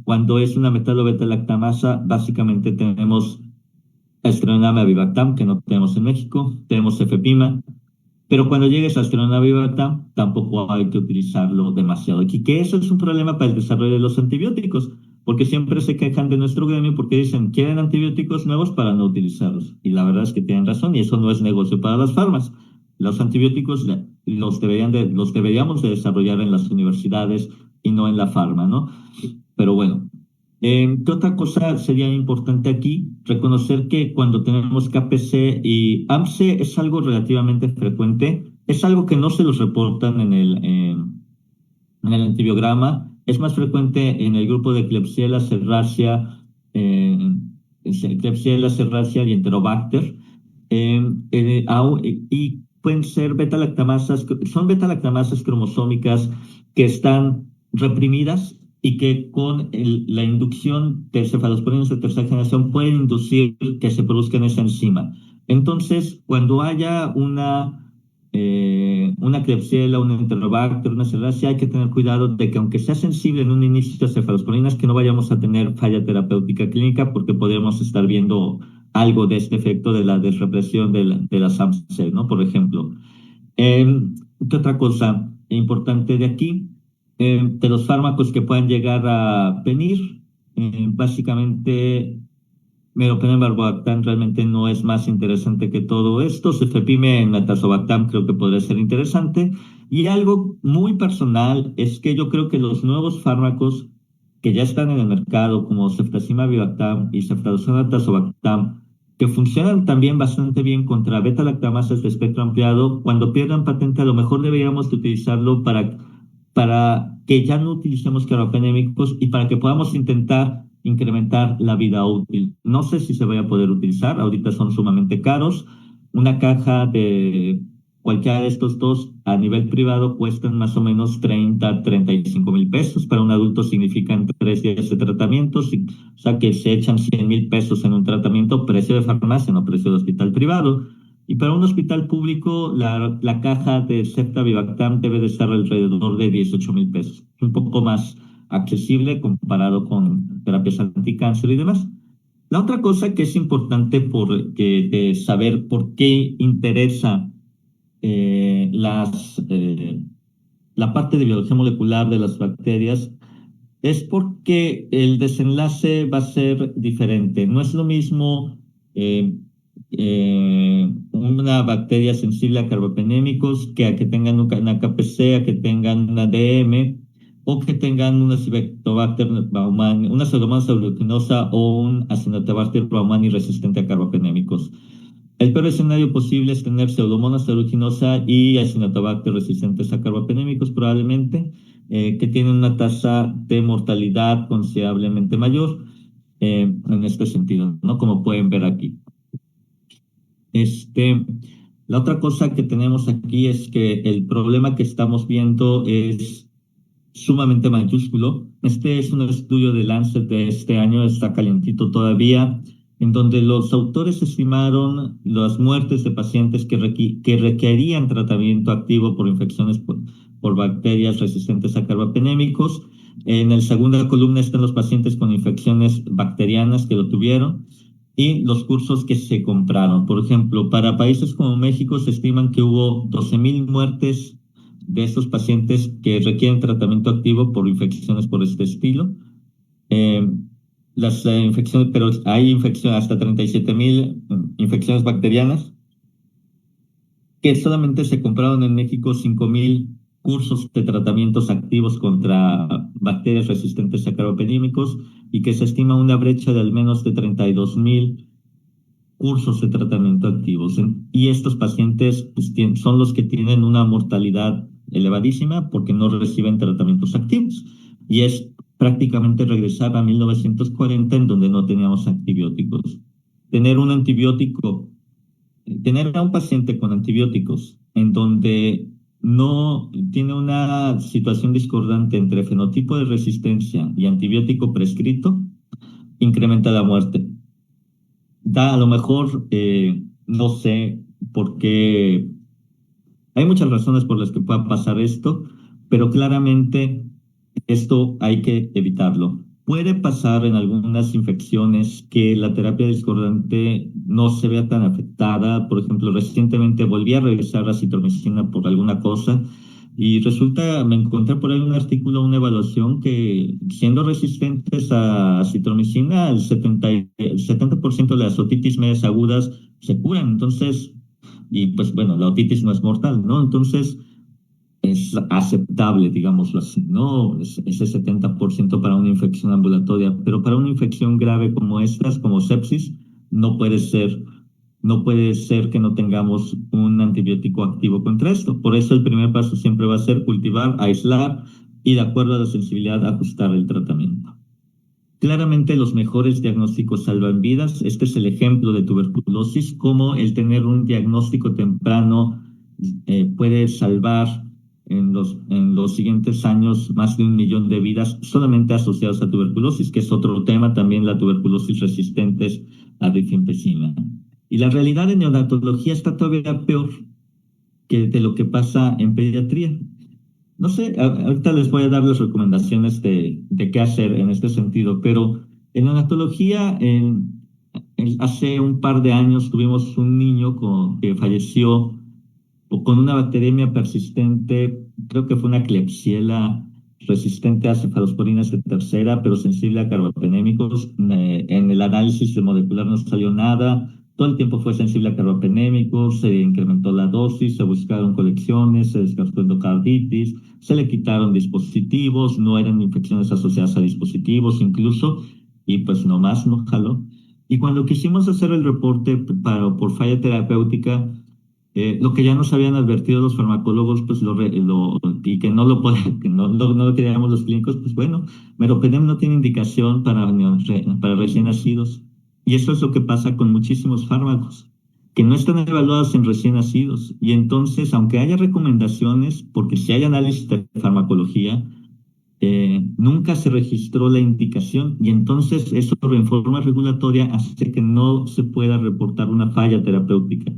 cuando es una metalobeta-lactamasa, básicamente tenemos Aztreonam avibactam, que no tenemos en México, tenemos Efepima, pero cuando llegues a Aztreonam avibactam, tampoco hay que utilizarlo demasiado. Y que eso es un problema para el desarrollo de los antibióticos, porque siempre se quejan de nuestro gremio porque dicen, quieren antibióticos nuevos para no utilizarlos. Y la verdad es que tienen razón, y eso no es negocio para las farmas. Los antibióticos los deberíamos de desarrollar en las universidades y no en la farma, ¿no? Pero bueno, ¿qué otra cosa sería importante aquí? Reconocer que cuando tenemos KPC y AMSE es algo relativamente frecuente, es algo que no se los reportan en el antibiograma, es más frecuente en el grupo de Klebsiella serratia, Klebsiella serratia y Enterobacter, y pueden ser beta-lactamasas, son beta-lactamasas cromosómicas que están reprimidas y que con la inducción de cefalosporinos de tercera generación pueden inducir que se produzcan esa enzima. Entonces, cuando haya una Klebsiella, un Enterobacter, una serratia, hay que tener cuidado de que aunque sea sensible en un inicio a cefalosporinas, que no vayamos a tener falla terapéutica clínica porque podríamos estar viendo algo de este efecto de la desrepresión de la SAMC, ¿no? Por ejemplo. ¿Qué otra cosa importante de aquí? De los fármacos que puedan llegar a venir, básicamente meropenem valboctam realmente no es más interesante que todo esto. Cefepime en natazoxacilam creo que podría ser interesante. Y algo muy personal es que yo creo que los nuevos fármacos que ya están en el mercado, como ceftazimab-avibactam y ceftazone-natazoxacilam, que funcionan también bastante bien contra beta-lactamasas de espectro ampliado, cuando pierdan patente a lo mejor deberíamos de utilizarlo para que ya no utilicemos carbapenémicos y para que podamos intentar incrementar la vida útil. No sé si se vaya a poder utilizar, ahorita son sumamente caros. Una caja de cualquiera de estos dos a nivel privado cuestan más o menos 35,000 pesos. Para un adulto significan 3 días de tratamientos, o sea que se echan 100,000 pesos en un tratamiento, precio de farmacia, no precio de hospital privado. Y para un hospital público, la caja de Ceftavibactam debe de estar alrededor de 18,000 pesos. Un poco más accesible comparado con terapias anticáncer y demás. La otra cosa que es importante de saber por qué interesa la parte de biología molecular de las bacterias es porque el desenlace va a ser diferente. No es lo mismo una bacteria sensible a carbapenémicos que a que tengan una KPC, a que tengan una DM o que tengan una Cibactobacter baumannii, una Pseudomonas aeruginosa o un Acinetobacter baumannii resistente a carbapenémicos. El peor escenario posible es tener Pseudomonas aeruginosa y Acinetobacter resistentes a carbapenémicos probablemente, que tienen una tasa de mortalidad considerablemente mayor en este sentido, ¿no? Como pueden ver aquí. La otra cosa que tenemos aquí es que el problema que estamos viendo es sumamente mayúsculo. Este es un estudio de Lancet de este año, está calientito todavía, en donde los autores estimaron las muertes de pacientes que requerían tratamiento activo por infecciones por bacterias resistentes a carbapenémicos. En la segunda columna están los pacientes con infecciones bacterianas que lo tuvieron y los cursos que se compraron. Por ejemplo, para países como México se estiman que hubo 12,000 muertes de estos pacientes que requieren tratamiento activo por infecciones por este estilo. Las infecciones, pero hay infecciones hasta 37,000 infecciones bacterianas, que solamente se compraron en México 5,000 cursos de tratamientos activos contra bacterias resistentes a carbapenémicos y que se estima una brecha de al menos de 32,000 cursos de tratamiento activos. Y estos pacientes pues, son los que tienen una mortalidad elevadísima porque no reciben tratamientos activos. Y es prácticamente regresar a 1940 en donde no teníamos antibióticos. Tener a un paciente con antibióticos en donde no tiene una situación discordante entre fenotipo de resistencia y antibiótico prescrito, incrementa la muerte. A lo mejor, no sé por qué, hay muchas razones por las que pueda pasar esto, pero claramente esto hay que evitarlo. Puede pasar en algunas infecciones que la terapia discordante no se vea tan afectada. Por ejemplo, recientemente volví a revisar la citromicina por alguna cosa y resulta, me encontré por ahí un artículo, una evaluación que siendo resistentes a citromicina, el 70% de las otitis medias agudas se curan. Entonces, y pues bueno, la otitis no es mortal, ¿no? Entonces, es aceptable, digámoslo así, ¿no? Ese 70% para una infección ambulatoria, pero para una infección grave como estas, como sepsis, no puede ser, no puede ser que no tengamos un antibiótico activo contra esto. Por eso el primer paso siempre va a ser cultivar, aislar y de acuerdo a la sensibilidad ajustar el tratamiento. Claramente los mejores diagnósticos salvan vidas. Este es el ejemplo de tuberculosis, como el tener un diagnóstico temprano puede salvar en los siguientes años más de 1 millón de vidas solamente asociadas a tuberculosis, que es otro tema, también la tuberculosis resistentes a rifampicina. Y la realidad en neonatología está todavía peor que de lo que pasa en pediatría. No sé, ahorita les voy a dar las recomendaciones de qué hacer en este sentido, pero en neonatología, hace un par de años tuvimos un niño que falleció con una bacteriemia persistente, creo que fue una Klebsiella resistente a cefalosporinas de tercera, pero sensible a carbapenémicos. En el análisis molecular no salió nada. Todo el tiempo fue sensible a carbapenémicos, se incrementó la dosis, se buscaron colecciones, se descartó endocarditis, se le quitaron dispositivos, no eran infecciones asociadas a dispositivos incluso, y pues nomás no jaló. Y cuando quisimos hacer el reporte por falla terapéutica, lo que ya nos habían advertido los farmacólogos, pues y que no lo que no lo queríamos los clínicos, pues bueno, meropenem no tiene indicación para recién nacidos. Y eso es lo que pasa con muchísimos fármacos, que no están evaluados en recién nacidos. Y entonces, aunque haya recomendaciones, porque si hay análisis de farmacología, nunca se registró la indicación y entonces eso en forma regulatoria hace que no se pueda reportar una falla terapéutica.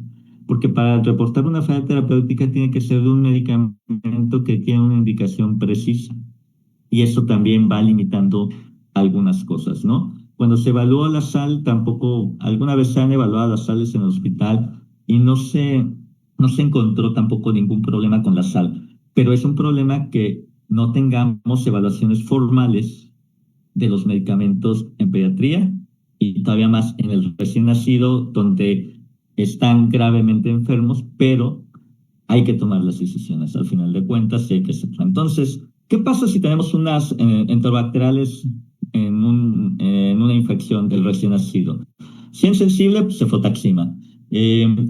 Porque para reportar una falla terapéutica tiene que ser de un medicamento que tiene una indicación precisa. Y eso también va limitando algunas cosas, ¿no? Cuando se evaluó la sal, tampoco, alguna vez se han evaluado las sales en el hospital y no se encontró tampoco ningún problema con la sal. Pero es un problema que no tengamos evaluaciones formales de los medicamentos en pediatría y todavía más en el recién nacido, donde están gravemente enfermos, pero hay que tomar las decisiones al final de cuentas y hay que hacerlo. Entonces, ¿qué pasa si tenemos unas enterobacteriales en una infección del recién nacido? Si es sensible, pues, cefotaxima.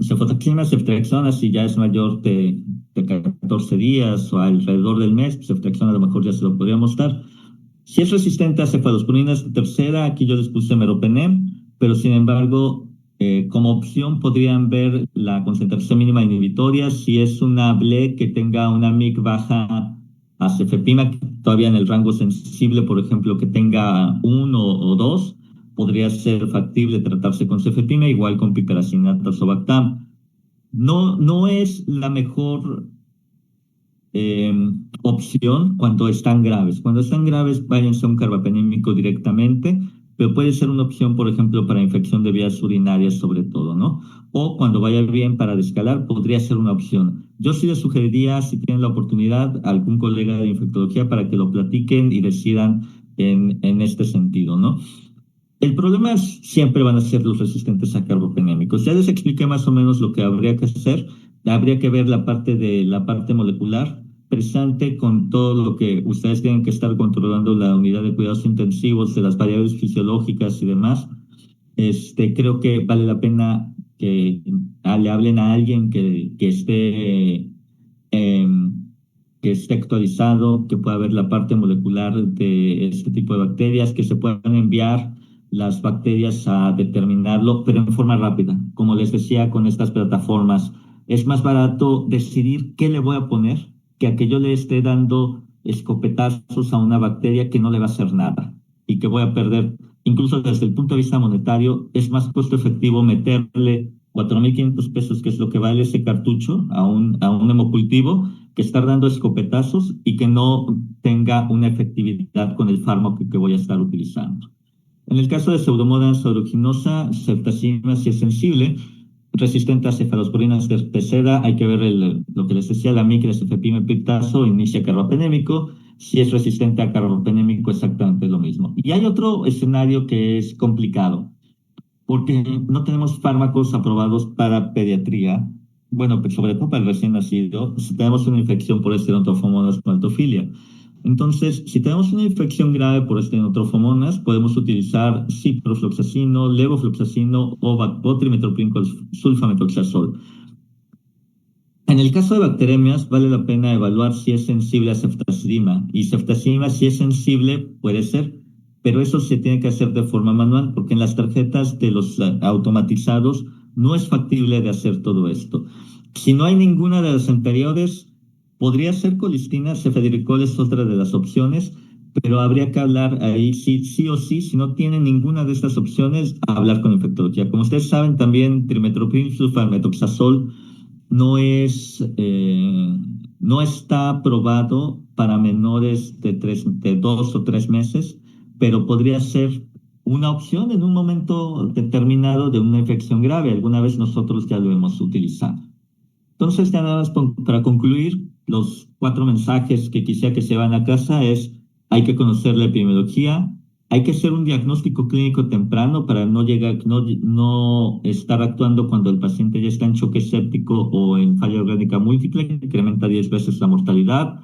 Cefotaxima, ceftriaxona, si ya es mayor de 14 días o alrededor del mes, pues, ceftriaxona a lo mejor ya se lo podríamos dar. Si es resistente a cefalosporinas de tercera, aquí yo les puse meropenem, pero sin embargo, como opción podrían ver la concentración mínima inhibitoria. Si es una BLE que tenga una MIC baja a cefepima, todavía en el rango sensible, por ejemplo, que tenga 1 o 2, podría ser factible tratarse con cefepima, igual con piperacinato o Bactam. No es la mejor opción cuando están graves. Cuando están graves, váyanse a un carbapenémico directamente, pero puede ser una opción, por ejemplo, para infección de vías urinarias sobre todo, ¿no? O cuando vaya bien para descalar, podría ser una opción. Yo sí les sugeriría, si tienen la oportunidad, a algún colega de infectología para que lo platiquen y decidan en este sentido, ¿no? El problema es, siempre van a ser los resistentes a carbapenémicos. Ya les expliqué más o menos lo que habría que hacer. Habría que ver la parte molecular presente con todo lo que ustedes tienen que estar controlando la unidad de cuidados intensivos, de las variables fisiológicas y demás. Creo que vale la pena que le hablen a alguien que esté actualizado, que pueda ver la parte molecular de este tipo de bacterias, que se puedan enviar las bacterias a determinarlo, pero en forma rápida, como les decía, con estas plataformas es más barato decidir qué le voy a poner que a que yo le esté dando escopetazos a una bacteria que no le va a hacer nada y que voy a perder. Incluso desde el punto de vista monetario, es más costo efectivo meterle 4.500 pesos, que es lo que vale ese cartucho, a un hemocultivo, que estar dando escopetazos y que no tenga una efectividad con el fármaco que voy a estar utilizando. En el caso de Pseudomonas aeruginosa, ceftazimima sí es sensible, resistente a cefalosporinas de seda, hay que ver lo que les decía, la microcefepimepiptazo, inicia carbapenémico, si es resistente a carbapenémico exactamente lo mismo. Y hay otro escenario que es complicado, porque no tenemos fármacos aprobados para pediatría, bueno, pues sobre todo para el recién nacido, si tenemos una infección por Stenotrofomonas maltophilia. Entonces, si tenemos una infección grave por Stenotrofomonas, podemos utilizar ciprofloxacino, levofloxacino o trimethoprim con sulfamethoxazol. En el caso de bacteremias, vale la pena evaluar si es sensible a ceftazidima. Y ceftazidima, si es sensible, puede ser, pero eso se tiene que hacer de forma manual, porque en las tarjetas de los automatizados no es factible de hacer todo esto. Si no hay ninguna de las anteriores, podría ser colistina, cefadricol es otra de las opciones, pero habría que hablar ahí sí o sí, si no tiene ninguna de estas opciones, hablar con infectología. Como ustedes saben, también trimethoprim sulfamethoxazol no está aprobado para menores de 2 o 3 meses, pero podría ser una opción en un momento determinado de una infección grave. Alguna vez nosotros ya lo hemos utilizado. Entonces, ya nada más para concluir, los 4 mensajes que quisiera que se van a casa es: hay que conocer la epidemiología, hay que hacer un diagnóstico clínico temprano para no estar actuando cuando el paciente ya está en choque séptico o en falla orgánica múltiple, que incrementa 10 veces la mortalidad.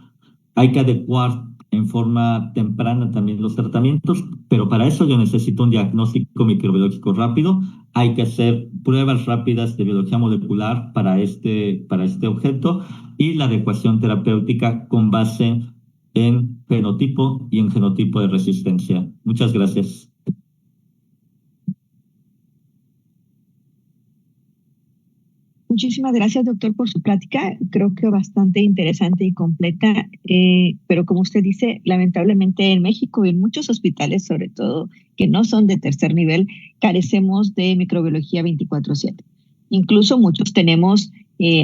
Hay que adecuar en forma temprana también los tratamientos, pero para eso yo necesito un diagnóstico microbiológico rápido. Hay que hacer pruebas rápidas de biología molecular para este objeto, y la adecuación terapéutica con base en fenotipo y en genotipo de resistencia. Muchas gracias. Muchísimas gracias, doctor, por su plática. Creo que bastante interesante y completa, pero como usted dice, lamentablemente en México y en muchos hospitales, sobre todo que no son de tercer nivel, carecemos de microbiología 24/7. Incluso muchos tenemos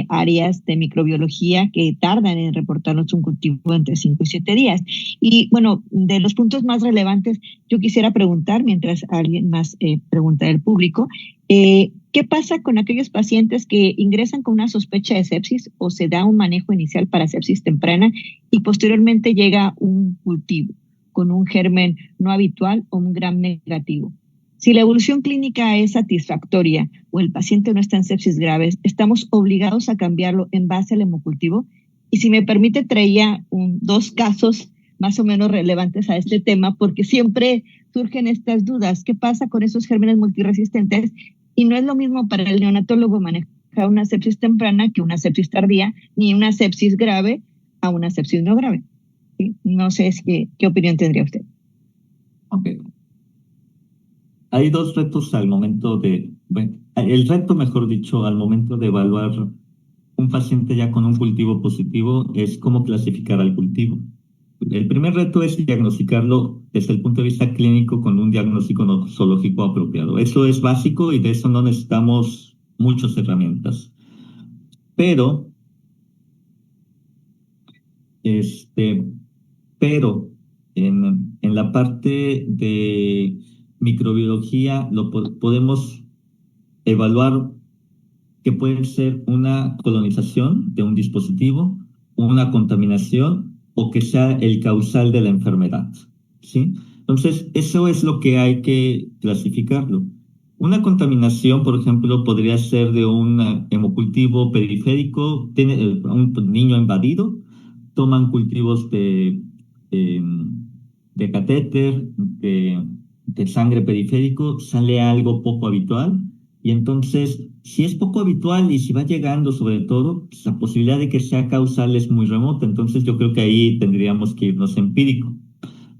áreas de microbiología que tardan en reportarnos un cultivo entre 5 y 7 días. Y bueno, de los puntos más relevantes, yo quisiera preguntar, mientras alguien más pregunta del público, ¿qué pasa con aquellos pacientes que ingresan con una sospecha de sepsis o se da un manejo inicial para sepsis temprana y posteriormente llega un cultivo con un germen no habitual o un gram negativo? Si la evolución clínica es satisfactoria o el paciente no está en sepsis graves, ¿estamos obligados a cambiarlo en base al hemocultivo? Y si me permite, traía 2 casos más o menos relevantes a este tema, porque siempre surgen estas dudas. ¿Qué pasa con esos gérmenes multiresistentes? Y no es lo mismo para el neonatólogo manejar una sepsis temprana que una sepsis tardía, ni una sepsis grave a una sepsis no grave. ¿Sí? No sé qué opinión tendría usted. Okay. Hay 2 retos al momento el reto, mejor dicho, al momento de evaluar un paciente ya con un cultivo positivo es cómo clasificar al cultivo. El primer reto es diagnosticarlo desde el punto de vista clínico con un diagnóstico nosológico apropiado. Eso es básico y de eso no necesitamos muchas herramientas. Pero en la parte de microbiología podemos evaluar que puede ser una colonización de un dispositivo, una contaminación o que sea el causal de la enfermedad, ¿sí? Entonces, eso es lo que hay que clasificarlo. Una contaminación, por ejemplo, podría ser de un hemocultivo periférico, tiene un niño invadido, toman cultivos de catéter, de sangre periférico, sale algo poco habitual, y entonces, si es poco habitual y si va llegando sobre todo, pues la posibilidad de que sea causal es muy remota. Entonces yo creo que ahí tendríamos que irnos empírico.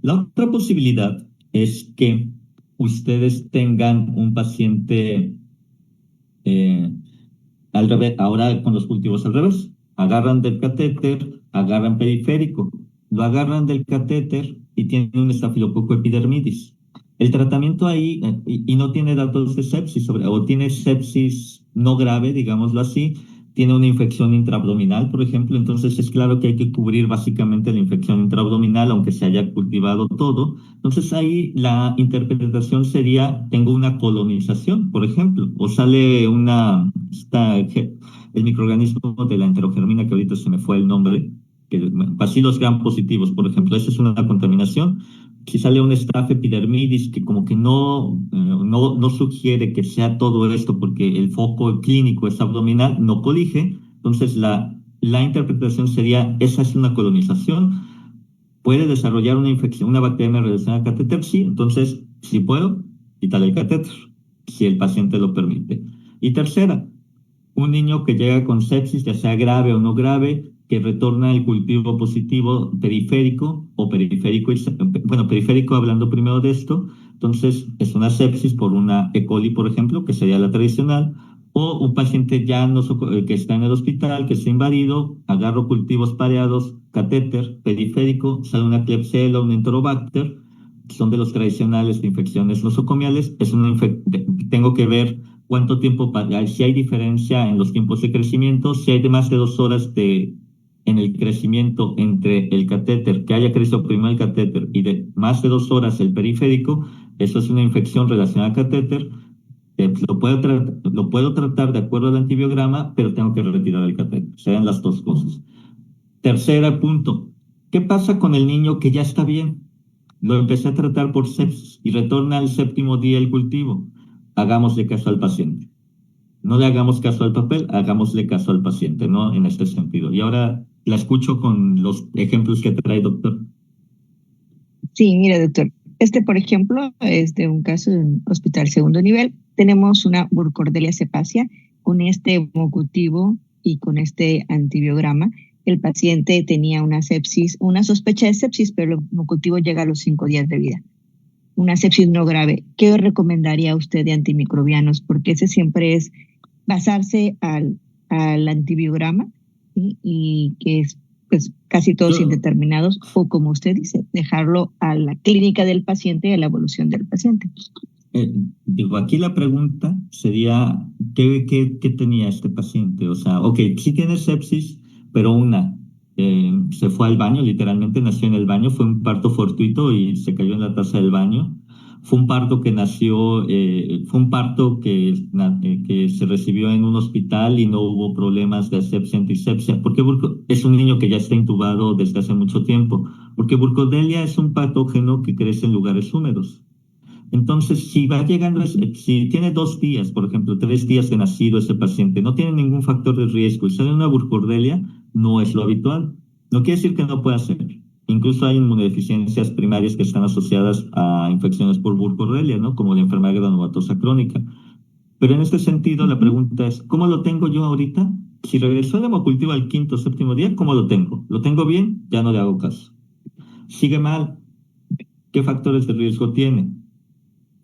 La otra posibilidad es que ustedes tengan un paciente al revés, ahora con los cultivos al revés. Agarran del catéter, agarran periférico, lo agarran del catéter y tienen un estafilococo epidermidis. El tratamiento ahí, y no tiene datos de sepsis, o tiene sepsis no grave, digámoslo así, tiene una infección intraabdominal, por ejemplo, entonces es claro que hay que cubrir básicamente la infección intraabdominal, aunque se haya cultivado todo. Entonces ahí la interpretación sería, tengo una colonización, por ejemplo, o sale el microorganismo de la enterogermina, que ahorita se me fue el nombre, que bacilos gram positivos, por ejemplo, esa es una contaminación. Si sale un staph epidermidis que como que no sugiere que sea todo esto porque el foco clínico es abdominal, no colige, entonces la interpretación sería, esa es una colonización, puede desarrollar una infección, una bacteria relacionada al catéter, sí, entonces, si puedo, quitarle el catéter, si el paciente lo permite. Y tercera, un niño que llega con sepsis, ya sea grave o no grave, que retorna el cultivo positivo periférico o periférico, bueno, periférico hablando primero de esto, entonces es una sepsis por una E. coli, por ejemplo, que sería la tradicional, o un paciente ya que está en el hospital, que está invadido, agarro cultivos pareados, catéter, periférico, sale una Klebsiella, un Enterobacter, son de los tradicionales de infecciones nosocomiales, tengo que ver cuánto tiempo, si hay diferencia en los tiempos de crecimiento, si hay de más de 2 horas en el crecimiento entre el catéter, que haya crecido primero el catéter y de más de 2 horas el periférico, eso es una infección relacionada al catéter. Lo puedo tratar de acuerdo al antibiograma, pero tengo que retirar el catéter. Sean las dos cosas. Tercer punto, ¿qué pasa con el niño que ya está bien? Lo empecé a tratar por sepsis y retorna al 7º día el cultivo. Hagámosle caso al paciente. No le hagamos caso al papel, hagámosle caso al paciente, ¿no? En este sentido. Y ahora la escucho con los ejemplos que trae, doctor. Sí, mire, doctor. Por ejemplo, es de un caso de un hospital segundo nivel. Tenemos una Burkholderia cepacia con este hemocultivo y con este antibiograma. El paciente tenía una sepsis, una sospecha de sepsis, pero el hemocultivo llega a los 5 días de vida. Una sepsis no grave. ¿Qué recomendaría usted de antimicrobianos? Porque ese siempre es basarse al antibiograma, ¿sí? Y que es pues casi todos indeterminados, o como usted dice, dejarlo a la clínica del paciente y a la evolución del paciente. Digo, aquí la pregunta sería, ¿qué tenía este paciente? O sea, ok, sí tiene sepsis, pero se fue al baño, literalmente nació en el baño, fue un parto fortuito y se cayó en la taza del baño. Fue un parto que se recibió en un hospital y no hubo problemas de asepsia, antisepsia, porque es un niño que ya está intubado desde hace mucho tiempo, porque Burkholderia es un patógeno que crece en lugares húmedos. Entonces, si tiene 2 días, por ejemplo, 3 días de nacido ese paciente, no tiene ningún factor de riesgo y sale una Burkholderia, no es lo habitual. No quiere decir que no pueda ser. Incluso hay inmunodeficiencias primarias que están asociadas a infecciones por Burkholderia, ¿no? Como la enfermedad granulomatosa crónica. Pero en este sentido, la pregunta es, ¿cómo lo tengo yo ahorita? Si regresó el hemocultivo al 5º o 7º día, ¿cómo lo tengo? ¿Lo tengo bien? Ya no le hago caso. Sigue mal. ¿Qué factores de riesgo tiene?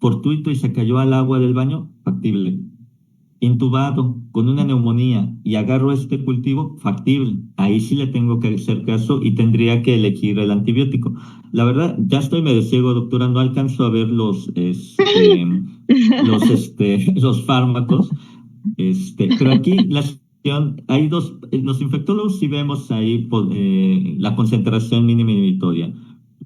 Fortuito y se cayó al agua del baño, factible. Intubado con una neumonía y agarro este cultivo, factible. Ahí sí le tengo que hacer caso y tendría que elegir el antibiótico. La verdad, ya estoy medio ciego, doctora, no alcanzo a ver los fármacos, pero aquí hay los infectólogos sí vemos ahí la concentración mínima inhibitoria.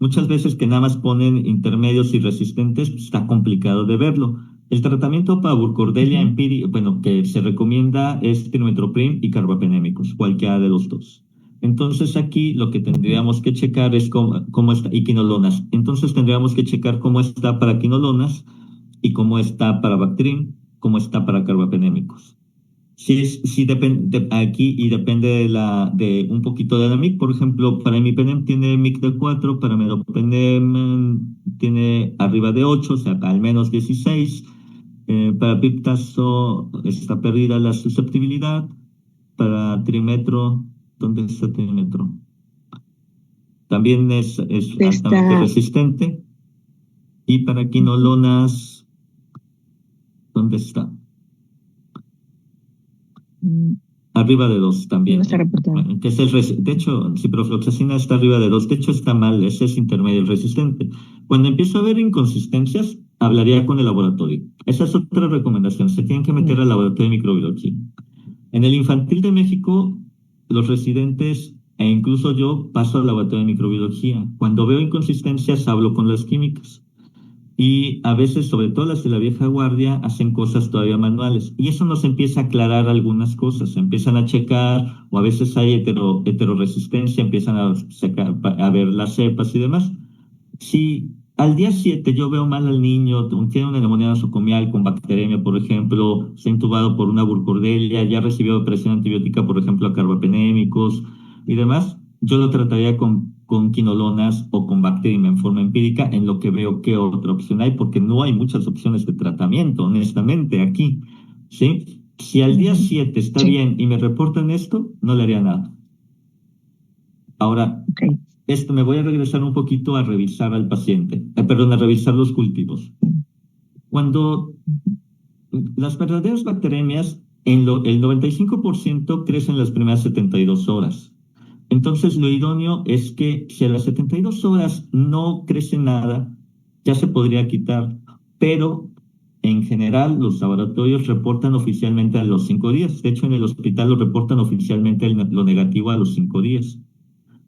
Muchas veces que nada más ponen intermedios y resistentes, pues, está complicado de verlo. El tratamiento para Burkholderia que se recomienda es trimmetoprim y carbapenémicos, cualquiera de los dos. Entonces aquí lo que tendríamos que checar es cómo está, y quinolonas. Entonces tendríamos que checar cómo está para quinolonas y cómo está para Bactrim, cómo está para carbapenémicos. Sí depende aquí y depende de un poquito de la MIC. Por ejemplo, para imipenem tiene MIC de 4, para meropenem tiene arriba de 8, o sea, al menos 16. Para piptazo está perdida la susceptibilidad. Para trimetro, ¿dónde está trimetro? También es altamente resistente. Y para quinolonas, ¿dónde está? Arriba de 2 también. No está reportado. Que es de hecho, ciprofloxacina está arriba de 2. De hecho, está mal, ese es intermedio el resistente. Cuando empiezo a ver inconsistencias, hablaría con el laboratorio. Esa es otra recomendación. Se tienen que meter al laboratorio de microbiología. En el infantil de México, los residentes e incluso yo paso al laboratorio de microbiología. Cuando veo inconsistencias, hablo con las químicas. Y a veces, sobre todo las de la vieja guardia, hacen cosas todavía manuales. Y eso nos empieza a aclarar algunas cosas. Se empiezan a checar, o a veces hay heteroresistencia, empiezan a ver las cepas y demás. Si al día 7 yo veo mal al niño, tiene una neumonía nosocomial con bacteremia, por ejemplo, se ha intubado por una burcordelia, ya recibió presión antibiótica, por ejemplo, a carbapenémicos y demás, yo lo trataría con quinolonas o con bacteremia en forma empírica, en lo que veo qué otra opción hay, porque no hay muchas opciones de tratamiento, honestamente, aquí, ¿sí? Si al día 7 está bien y me reportan esto, no le haría nada. Ahora, me voy a regresar un poquito a revisar al paciente, perdón, a revisar los cultivos. Cuando las verdaderas bacteremias, el 95% crecen las primeras 72 horas. Entonces, lo idóneo es que si a las 72 horas no crece nada, ya se podría quitar, pero en general los laboratorios reportan oficialmente a los 5 días. De hecho, en el hospital lo reportan oficialmente lo negativo a los 5 días.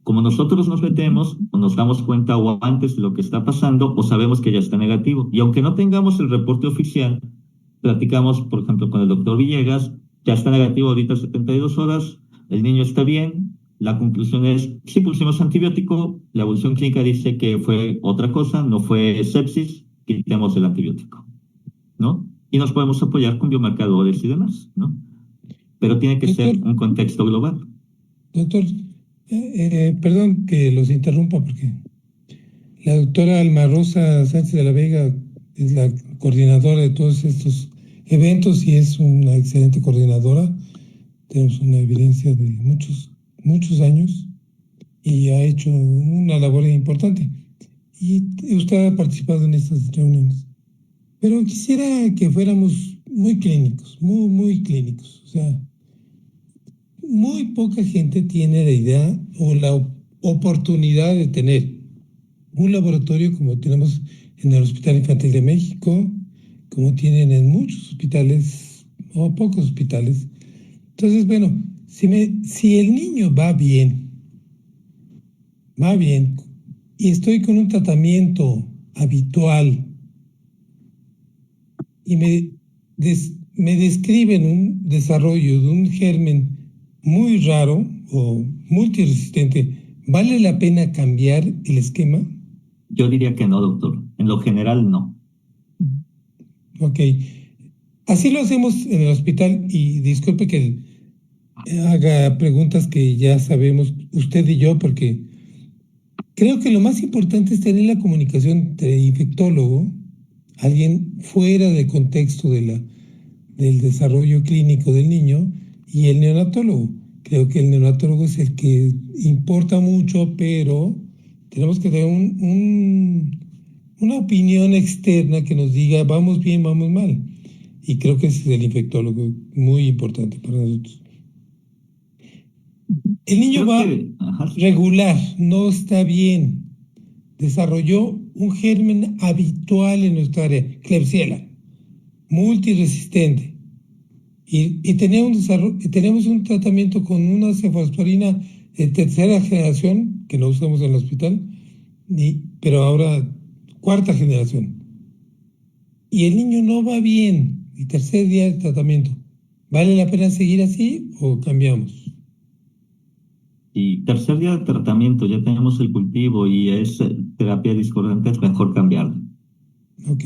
Como nosotros nos metemos o nos damos cuenta o antes de lo que está pasando o sabemos que ya está negativo. Y aunque no tengamos el reporte oficial, platicamos, por ejemplo, con el doctor Villegas, ya está negativo ahorita 72 horas, el niño está bien, la conclusión es, sí pusimos antibiótico, la evolución clínica dice que fue otra cosa, no fue sepsis, quitemos el antibiótico, ¿no? Y nos podemos apoyar con biomarcadores y demás, ¿no? Pero tiene que ser un contexto global. Doctor, perdón que los interrumpa porque la doctora Alma Rosa Sánchez de la Vega es la coordinadora de todos estos eventos y es una excelente coordinadora. Tenemos una evidencia de muchos años y ha hecho una labor importante. Y usted ha participado en estas reuniones. Pero quisiera que fuéramos muy clínicos, muy clínicos. O sea, muy poca gente tiene la idea o la oportunidad de tener un laboratorio como tenemos en el Hospital Infantil de México, como tienen en muchos hospitales o pocos hospitales. Entonces, bueno, si el niño va bien, y estoy con un tratamiento habitual y me describen un desarrollo de un germen muy raro o multiresistente, ¿vale la pena cambiar el esquema? Yo diría que no, doctor. En lo general, no. Ok. Así lo hacemos en el hospital y disculpe que haga preguntas que ya sabemos usted y yo, porque creo que lo más importante es tener la comunicación entre infectólogo, alguien fuera del contexto del desarrollo clínico del niño, y el neonatólogo. Creo que el neonatólogo es el que importa mucho, pero tenemos que tener una opinión externa que nos diga vamos bien, vamos mal. Y creo que ese es el infectólogo, muy importante para nosotros. El niño va regular, no está bien. Desarrolló un germen habitual en nuestra área, Klebsiella, multiresistente. Y tenemos un tratamiento con una cefalosporina de tercera generación, que no usamos en el hospital, pero ahora cuarta generación. Y el niño no va bien, y tercer día de tratamiento. ¿Vale la pena seguir así o cambiamos? Y tercer día de tratamiento, ya tenemos el cultivo y es terapia discordante, es mejor cambiarlo. Ok.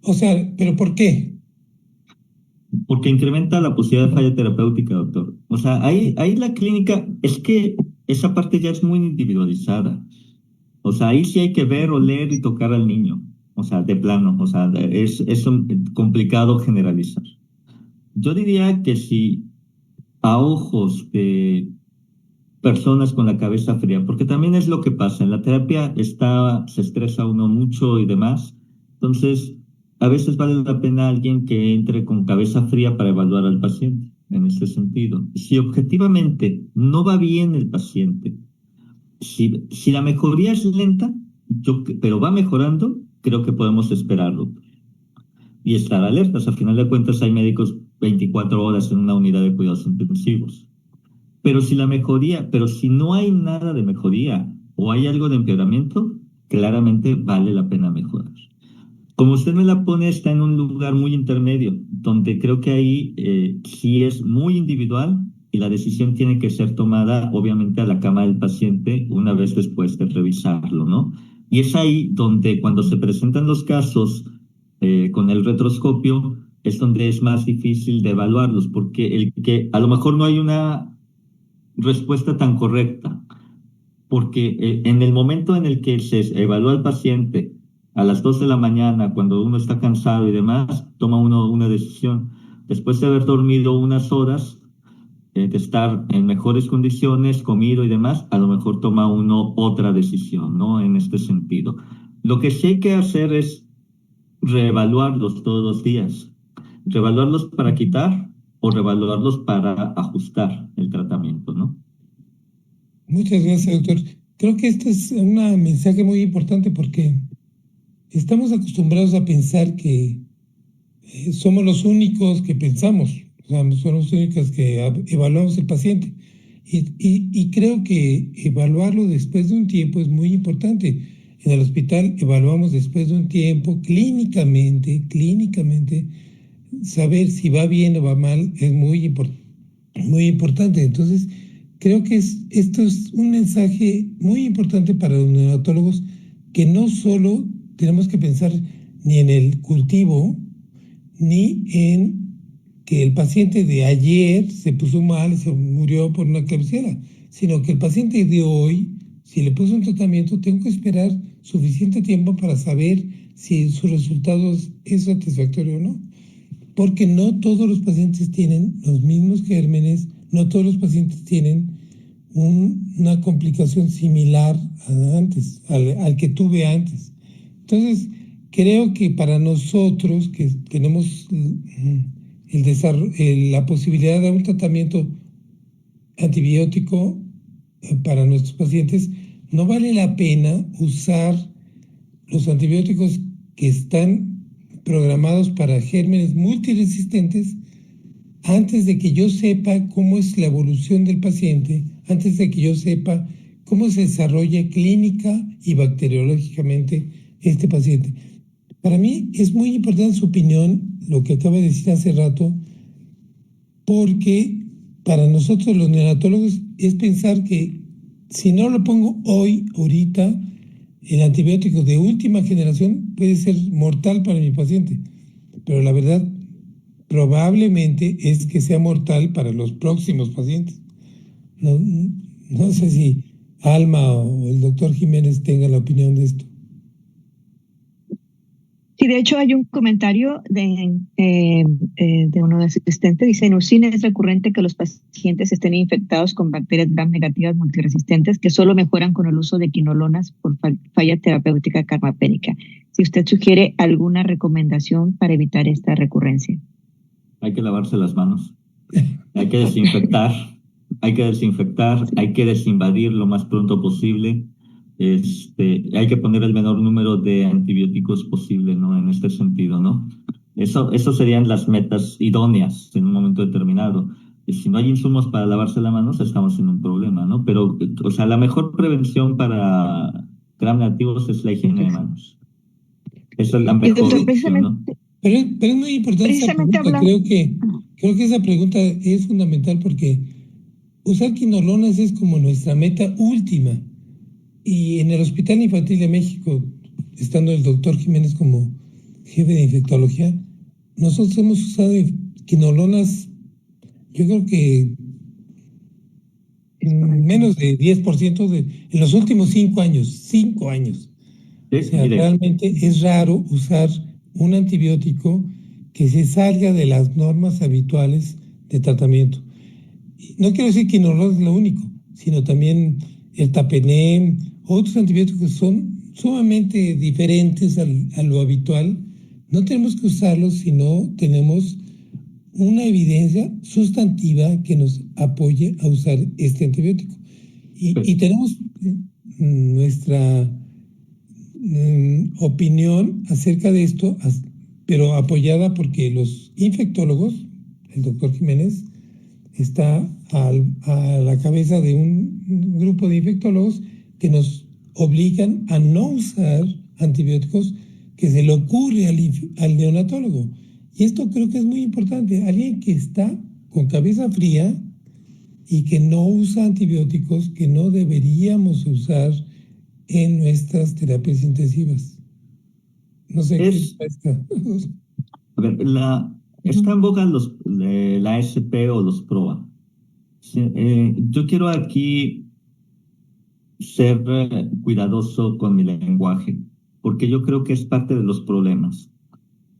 O sea, ¿pero por qué? Porque incrementa la posibilidad de falla terapéutica, doctor. O sea, ahí la clínica, es que esa parte ya es muy individualizada. O sea, ahí sí hay que ver, oler y tocar al niño. O sea, de plano. O sea, es complicado generalizar. Yo diría que si a ojos de personas con la cabeza fría, porque también es lo que pasa. En la terapia se estresa uno mucho y demás. Entonces, a veces vale la pena alguien que entre con cabeza fría para evaluar al paciente en este sentido. Si objetivamente no va bien el paciente, si la mejoría es lenta, pero va mejorando, creo que podemos esperarlo y estar alertas. Al final de cuentas hay médicos 24 horas en una unidad de cuidados intensivos. Pero si no hay nada de mejoría o hay algo de empeoramiento, claramente vale la pena mejorar. Como usted me la pone, está en un lugar muy intermedio, donde creo que ahí sí es muy individual y la decisión tiene que ser tomada, obviamente, a la cama del paciente una vez después de revisarlo, ¿no? Y es ahí donde cuando se presentan los casos con el retroscopio, es donde es más difícil de evaluarlos, porque a lo mejor no hay una respuesta tan correcta, porque en el momento en el que se evalúa al paciente a las 2 de la mañana, cuando uno está cansado y demás, toma uno una decisión. Después de haber dormido unas horas, de estar en mejores condiciones, comido y demás, a lo mejor toma uno otra decisión, ¿no? En este sentido. Lo que sí hay que hacer es reevaluarlos todos los días. Reevaluarlos para quitar o reevaluarlos para ajustar el tratamiento, ¿no? Muchas gracias, doctor. Creo que esto es un mensaje muy importante porque estamos acostumbrados a pensar que somos los únicos que pensamos, o sea, somos los únicos que evaluamos el paciente. Y creo que evaluarlo después de un tiempo es muy importante. En el hospital evaluamos después de un tiempo clínicamente, saber si va bien o va mal es muy importante. Entonces, creo que esto es un mensaje muy importante para los neonatólogos, que no solo tenemos que pensar ni en el cultivo, ni en que el paciente de ayer se puso mal y se murió por una Klebsiella, sino que el paciente de hoy, si le puso un tratamiento, tengo que esperar suficiente tiempo para saber si sus resultados es satisfactorio o no. Porque no todos los pacientes tienen los mismos gérmenes, no todos los pacientes tienen una complicación similar al que tuve antes. Entonces, creo que para nosotros que tenemos la posibilidad de un tratamiento antibiótico para nuestros pacientes, no vale la pena usar los antibióticos que están programados para gérmenes multiresistentes antes de que yo sepa cómo es la evolución del paciente, antes de que yo sepa cómo se desarrolla clínica y bacteriológicamente este paciente. Para mí es muy importante su opinión, lo que acaba de decir hace rato, porque para nosotros los neonatólogos es pensar que si no lo pongo ahorita, el antibiótico de última generación puede ser mortal para mi paciente, pero la verdad probablemente es que sea mortal para los próximos pacientes. No sé si Alma o el doctor Jiménez tengan la opinión de esto. Sí, de hecho hay un comentario de uno de asistentes. Dice, en UCIN es recurrente que los pacientes estén infectados con bacterias gram negativas multiresistentes que solo mejoran con el uso de quinolonas por falla terapéutica carmapénica. Si usted sugiere alguna recomendación para evitar esta recurrencia. Hay que lavarse las manos, hay que desinfectar, hay que desinvadir lo más pronto posible. Hay que poner el menor número de antibióticos posible, ¿no? En este sentido, ¿no? Eso serían las metas idóneas en un momento determinado. Y si no hay insumos para lavarse las manos, estamos en un problema, ¿no? Pero, o sea, la mejor prevención para gram negativos es la higiene de manos. Esa es la mejor opción, ¿no? Pero es muy importante esa pregunta. Creo que esa pregunta es fundamental porque usar quinolonas es como nuestra meta última. Y en el Hospital Infantil de México, estando el doctor Jiménez como jefe de infectología, nosotros hemos usado quinolonas, yo creo que menos de 10% en los últimos 5 años. 5 años. O sea, realmente es raro usar un antibiótico que se salga de las normas habituales de tratamiento. No quiero decir que quinolona es lo único, sino también el tapenem, otros antibióticos son sumamente diferentes a lo habitual, no tenemos que usarlos si no tenemos una evidencia sustantiva que nos apoye a usar este antibiótico. Y tenemos nuestra opinión acerca de esto, pero apoyada porque los infectólogos, el doctor Jiménez, está a la cabeza de un grupo de infectólogos que nos obligan a no usar antibióticos que se le ocurre al neonatólogo. Y esto creo que es muy importante. Alguien que está con cabeza fría y que no usa antibióticos que no deberíamos usar en nuestras terapias intensivas. No sé qué está. A ver, está en boga la ASP o los PROA. Yo quiero aquí ser cuidadoso con mi lenguaje, porque yo creo que es parte de los problemas.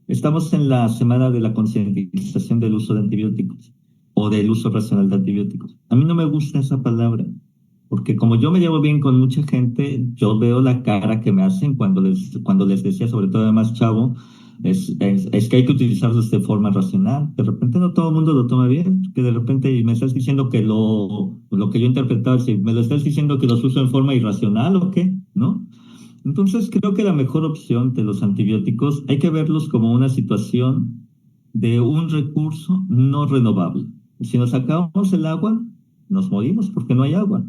Estamos en la semana de la concientización del uso de antibióticos o del uso racional de antibióticos. A mí no me gusta esa palabra, porque como yo me llevo bien con mucha gente, yo veo la cara que me hacen cuando les decía, sobre todo además chavo, es que hay que utilizarlos de forma racional. De repente no todo el mundo lo toma bien, que de repente me estás diciendo que lo que yo interpretaba, si me lo estás diciendo que los uso en forma irracional o qué, ¿no? Entonces creo que la mejor opción de los antibióticos hay que verlos como una situación de un recurso no renovable. Si nos acabamos el agua, nos morimos porque no hay agua.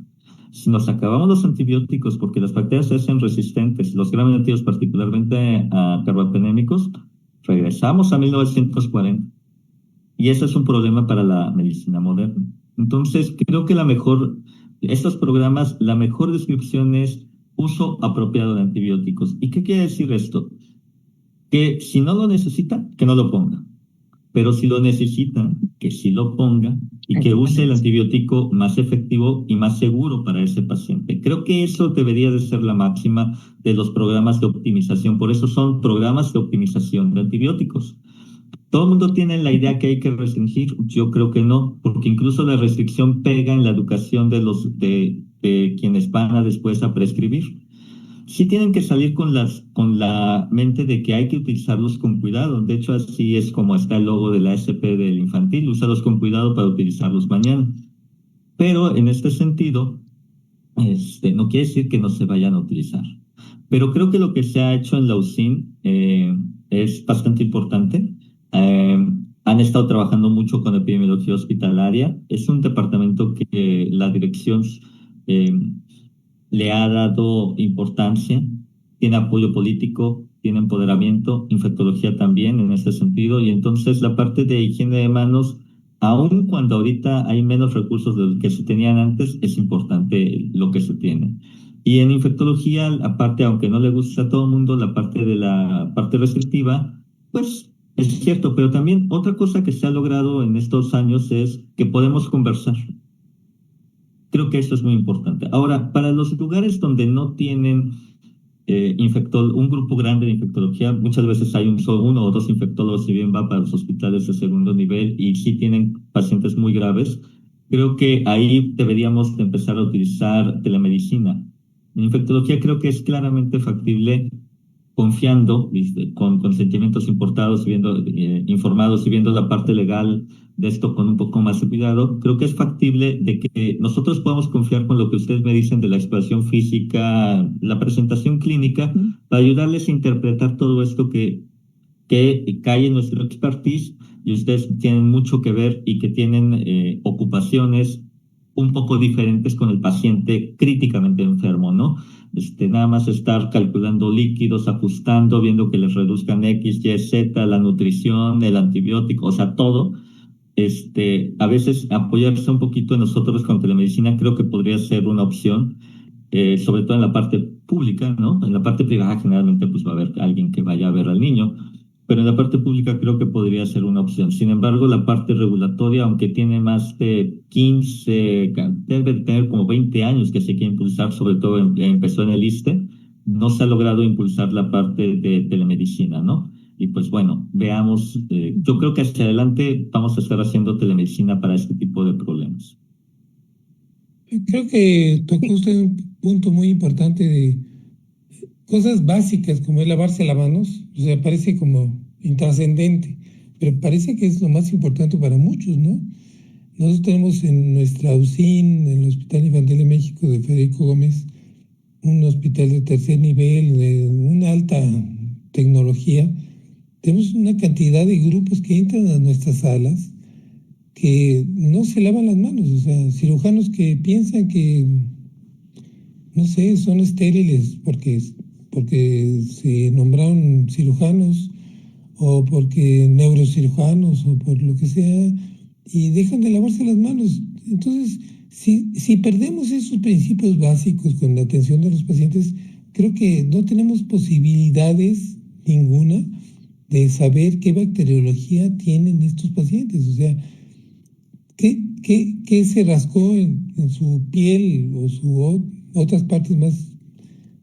Si nos acabamos los antibióticos porque las bacterias se hacen resistentes, los gram negativos particularmente a carbapenémicos, regresamos a 1940. Y ese es un problema para la medicina moderna. Entonces, creo que estos programas, la mejor descripción es uso apropiado de antibióticos. ¿Y qué quiere decir esto? Que si no lo necesita, que no lo ponga. Pero si lo necesita, que sí lo ponga y que use el antibiótico más efectivo y más seguro para ese paciente. Creo que eso debería de ser la máxima de los programas de optimización. Por eso son programas de optimización de antibióticos. ¿Todo el mundo tiene la idea que hay que restringir? Yo creo que no, porque incluso la restricción pega en la educación de quienes van a después a prescribir. Sí tienen que salir con la mente de que hay que utilizarlos con cuidado. De hecho, así es como está el logo de la ASP del infantil, úsalos con cuidado para utilizarlos mañana. Pero en este sentido, no quiere decir que no se vayan a utilizar. Pero creo que lo que se ha hecho en la UCIN es bastante importante. Han estado trabajando mucho con epidemiología hospitalaria. Es un departamento que la dirección le ha dado importancia, tiene apoyo político, tiene empoderamiento, infectología también en ese sentido, y entonces la parte de higiene de manos, aun cuando ahorita hay menos recursos de los que se tenían antes, es importante lo que se tiene. Y en infectología, aparte, aunque no le gusta a todo el mundo, la parte restrictiva, pues es cierto, pero también otra cosa que se ha logrado en estos años es que podemos conversar. Creo que eso es muy importante. Ahora, para los lugares donde no tienen un grupo grande de infectología, muchas veces hay uno o dos infectólogos, si bien va para los hospitales de segundo nivel y sí tienen pacientes muy graves, creo que ahí deberíamos de empezar a utilizar telemedicina. En infectología creo que es claramente factible confiando, con consentimientos informados y viendo la parte legal de esto con un poco más de cuidado, creo que es factible de que nosotros podamos confiar con lo que ustedes me dicen de la exploración física, la presentación clínica, para ayudarles a interpretar todo esto que cae en nuestro expertise, y ustedes tienen mucho que ver y que tienen ocupaciones un poco diferentes con el paciente críticamente enfermo, ¿no? Nada más estar calculando líquidos, ajustando, viendo que les reduzcan X, Y, Z, la nutrición, el antibiótico, o sea, todo. A veces apoyarse un poquito en nosotros con telemedicina creo que podría ser una opción, sobre todo en la parte pública, ¿no? En la parte privada generalmente pues va a haber alguien que vaya a ver al niño, pero en la parte pública creo que podría ser una opción. Sin embargo, la parte regulatoria, aunque tiene más de 15, debe tener como 20 años que se quiere impulsar, sobre todo empezó en el ISSSTE, no se ha logrado impulsar la parte de telemedicina, ¿no? Y pues bueno, veamos, yo creo que hacia adelante vamos a estar haciendo telemedicina para este tipo de problemas. Creo que tocó usted un punto muy importante de cosas básicas como es lavarse las manos. O sea, parece como intrascendente, pero parece que es lo más importante para muchos, ¿no? Nosotros tenemos en nuestra UCIN, en el Hospital Infantil de México de Federico Gómez, un hospital de tercer nivel, de una alta tecnología. Tenemos una cantidad de grupos que entran a nuestras salas que no se lavan las manos, o sea, cirujanos que piensan que, no sé, son estériles porque se nombraron cirujanos o porque neurocirujanos o por lo que sea, y dejan de lavarse las manos. Entonces, si perdemos esos principios básicos con la atención de los pacientes, creo que no tenemos posibilidades ninguna de saber qué bacteriología tienen estos pacientes. O sea, qué se rascó en su piel o otras partes más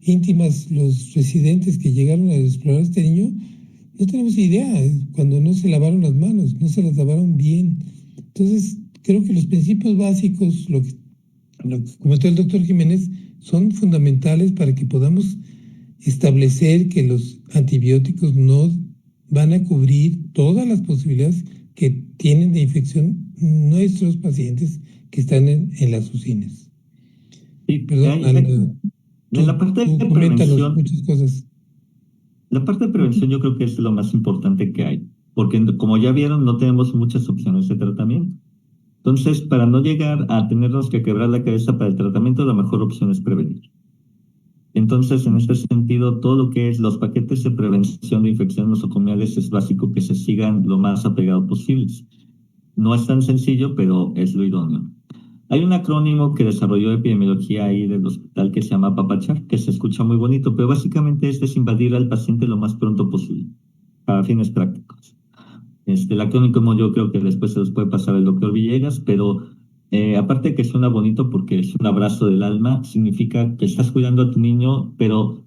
íntimas los residentes que llegaron a explorar a este niño. No tenemos idea cuando no se lavaron las manos, no se las lavaron bien. Entonces, creo que los principios básicos, lo que comentó el doctor Jiménez, son fundamentales para que podamos establecer que los antibióticos no van a cubrir todas las posibilidades que tienen de infección nuestros pacientes que están en las UCINes. Sí, Perdón, en la parte de coméntanos prevención, muchas cosas. la parte de prevención yo creo que es lo más importante que hay, porque como ya vieron, no tenemos muchas opciones de tratamiento. Entonces, para no llegar a tenernos que quebrar la cabeza para el tratamiento, la mejor opción es prevenir. Entonces, en este sentido, todo lo que es los paquetes de prevención de infecciones nosocomiales es básico que se sigan lo más apegado posibles. No es tan sencillo, pero es lo idóneo. Hay un acrónimo que desarrolló epidemiología ahí del hospital que se llama PAPACHAR, que se escucha muy bonito, pero básicamente es desinvadir al paciente lo más pronto posible, para fines prácticos. El acrónimo yo creo que después se los puede pasar el doctor Villegas, pero aparte de que suena bonito porque es un abrazo del alma, significa que estás cuidando a tu niño,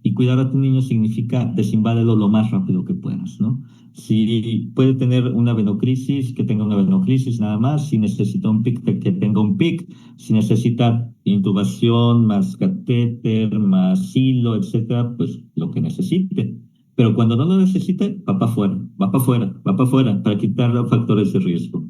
y cuidar a tu niño significa desinvádelo lo más rápido que puedas, ¿no? Si puede tener una venocrisis, que tenga una venocrisis nada más. Si necesita un PIC, que tenga un PIC. Si necesita intubación, más catéter, más hilo, etcétera, pues lo que necesite. Pero cuando no lo necesite, va para afuera, va para afuera, va para afuera, para quitar los factores de riesgo.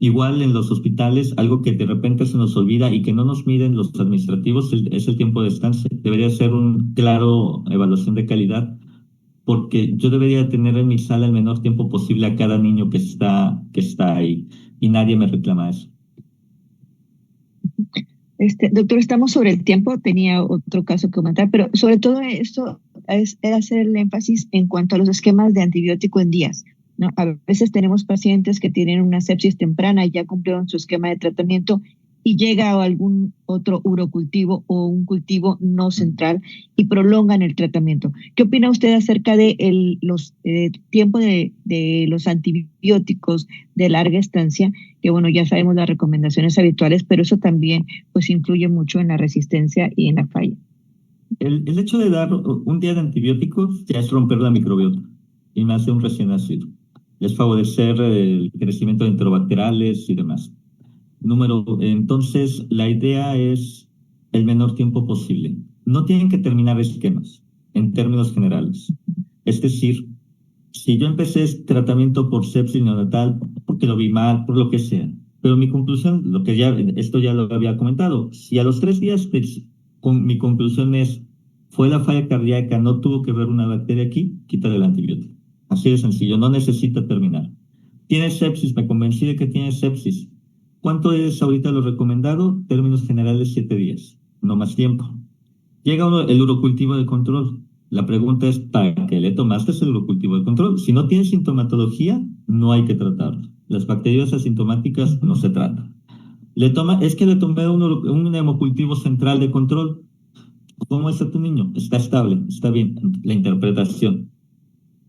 Igual en los hospitales, algo que de repente se nos olvida y que no nos miden los administrativos es el tiempo de estancia. Debería ser un claro evaluación de calidad, porque yo debería tener en mi sala el menor tiempo posible a cada niño que está ahí, y nadie me reclama eso. Doctor, estamos sobre el tiempo, tenía otro caso que comentar, pero sobre todo esto era hacer el énfasis en cuanto a los esquemas de antibiótico en días, ¿no? A veces tenemos pacientes que tienen una sepsis temprana y ya cumplieron su esquema de tratamiento y llega a algún otro urocultivo o un cultivo no central y prolongan el tratamiento. ¿Qué opina usted acerca de los tiempos de los antibióticos de larga estancia? Que bueno, ya sabemos las recomendaciones habituales, pero eso también pues influye mucho en la resistencia y en la falla. El hecho de dar un día de antibióticos ya es romper la microbiota, y más de un recién nacido. Es favorecer el crecimiento de enterobacteriales y demás. Entonces, la idea es el menor tiempo posible. No tienen que terminar esquemas, en términos generales. Es decir, si yo empecé tratamiento por sepsis neonatal, porque lo vi mal, por lo que sea, pero mi conclusión, esto ya lo había comentado, si a los 3 días mi conclusión fue la falla cardíaca, no tuvo que ver una bacteria aquí, quítale el antibiótico. Así de sencillo, no necesita terminar. Tiene sepsis, me convencí de que tiene sepsis. ¿Cuánto es ahorita lo recomendado? Términos generales, 7 días, no más tiempo. Llega el urocultivo de control. La pregunta es, ¿para qué le tomaste el urocultivo de control? Si no tiene sintomatología, no hay que tratarlo. Las bacterias asintomáticas no se tratan. Es que le tomé un hemocultivo central de control. ¿Cómo está tu niño? Está estable, está bien. La interpretación.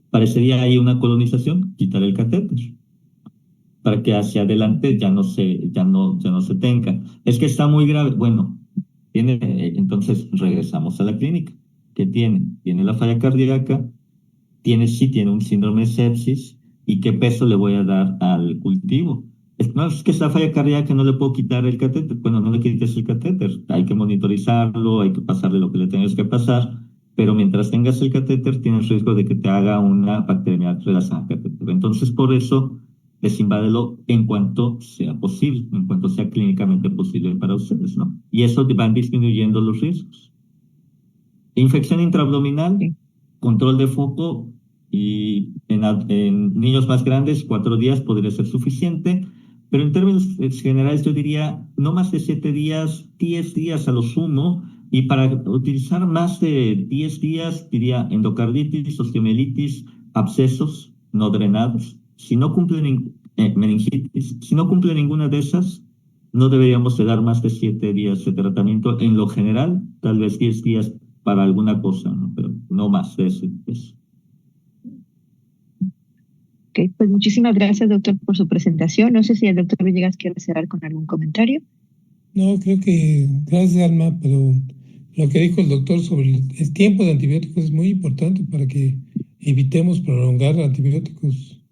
Parecería ahí una colonización, quitar el catéter, para que hacia adelante ya no se tenga. Es que está muy grave. Bueno, entonces regresamos a la clínica. ¿Qué tiene? Tiene la falla cardíaca, sí tiene un síndrome de sepsis, ¿y qué peso le voy a dar al cultivo? No, es que esa falla cardíaca no le puedo quitar el catéter. Bueno, no le quites el catéter, hay que monitorizarlo, hay que pasarle lo que le tengas que pasar, pero mientras tengas el catéter tienes riesgo de que te haga una bacteriemia relacionada al catéter. Entonces, por eso, desinvádelo en cuanto sea posible, en cuanto sea clínicamente posible para ustedes, ¿no? Y eso van disminuyendo los riesgos. Infección intraabdominal, Sí. control de foco, y en niños más grandes, 4 días podría ser suficiente, pero en términos generales yo diría no más de 7 días, 10 días a lo sumo, y para utilizar más de 10 días diría endocarditis, osteomielitis, abscesos no drenados. Si no cumple meningitis, si no cumple ninguna de esas, no deberíamos de dar más de 7 días de tratamiento. En lo general, tal vez 10 días para alguna cosa, ¿no? Pero no más de eso. Ok, pues muchísimas gracias, doctor, por su presentación. No sé si el doctor Villegas quiere cerrar con algún comentario. No, creo que, gracias Alma, pero lo que dijo el doctor sobre el tiempo de antibióticos es muy importante para que evitemos prolongar antibióticos.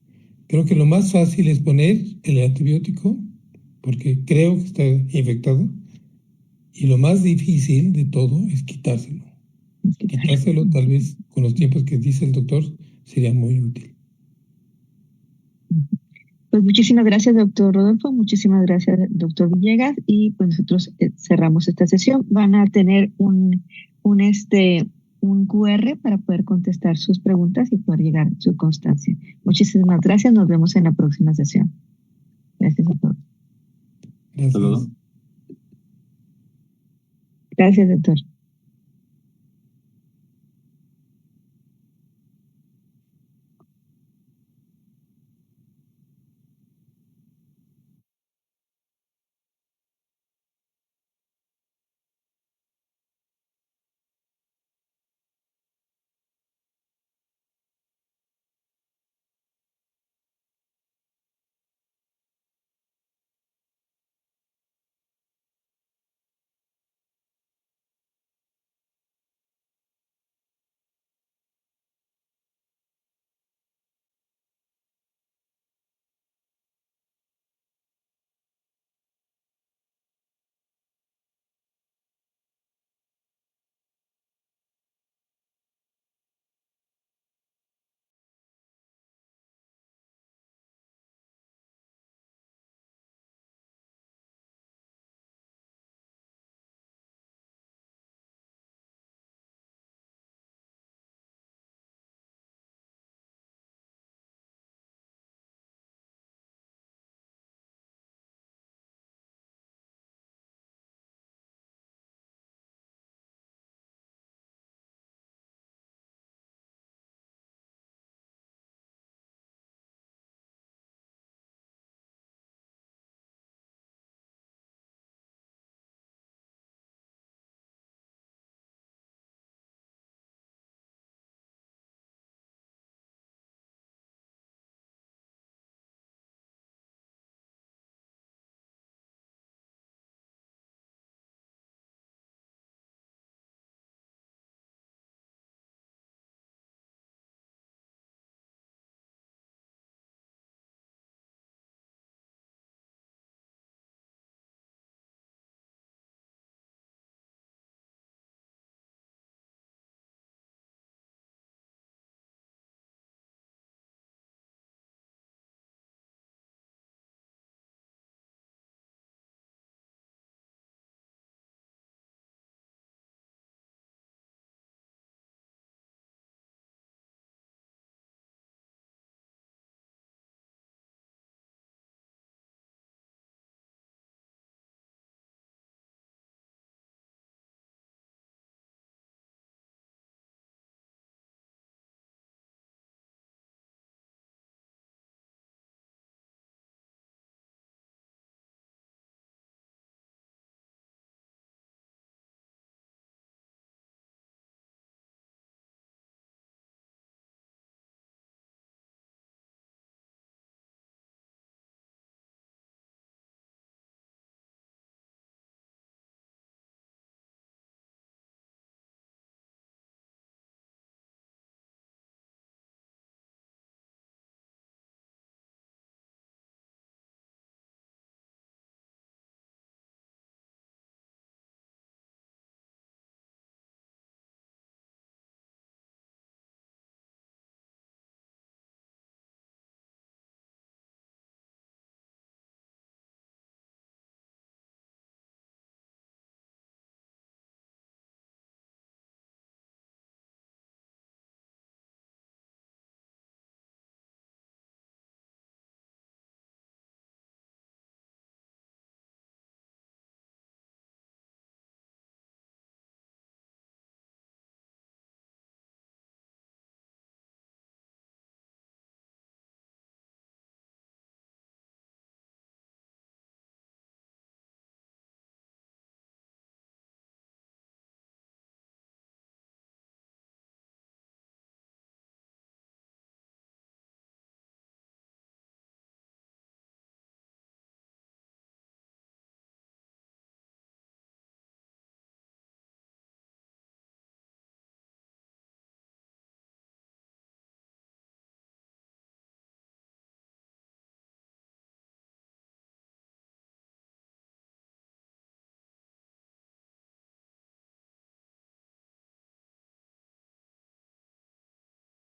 Creo que lo más fácil es poner el antibiótico, porque creo que está infectado, y lo más difícil de todo es quitárselo. Quitárselo tal vez con los tiempos que dice el doctor sería muy útil. Pues muchísimas gracias, doctor Rodolfo. Muchísimas gracias, doctor Villegas. Y pues nosotros cerramos esta sesión. Van a tener un QR para poder contestar sus preguntas y poder llegar a su constancia. Muchísimas gracias. Nos vemos en la próxima sesión. Gracias a todos. Gracias. Hasta luego. Gracias, doctor.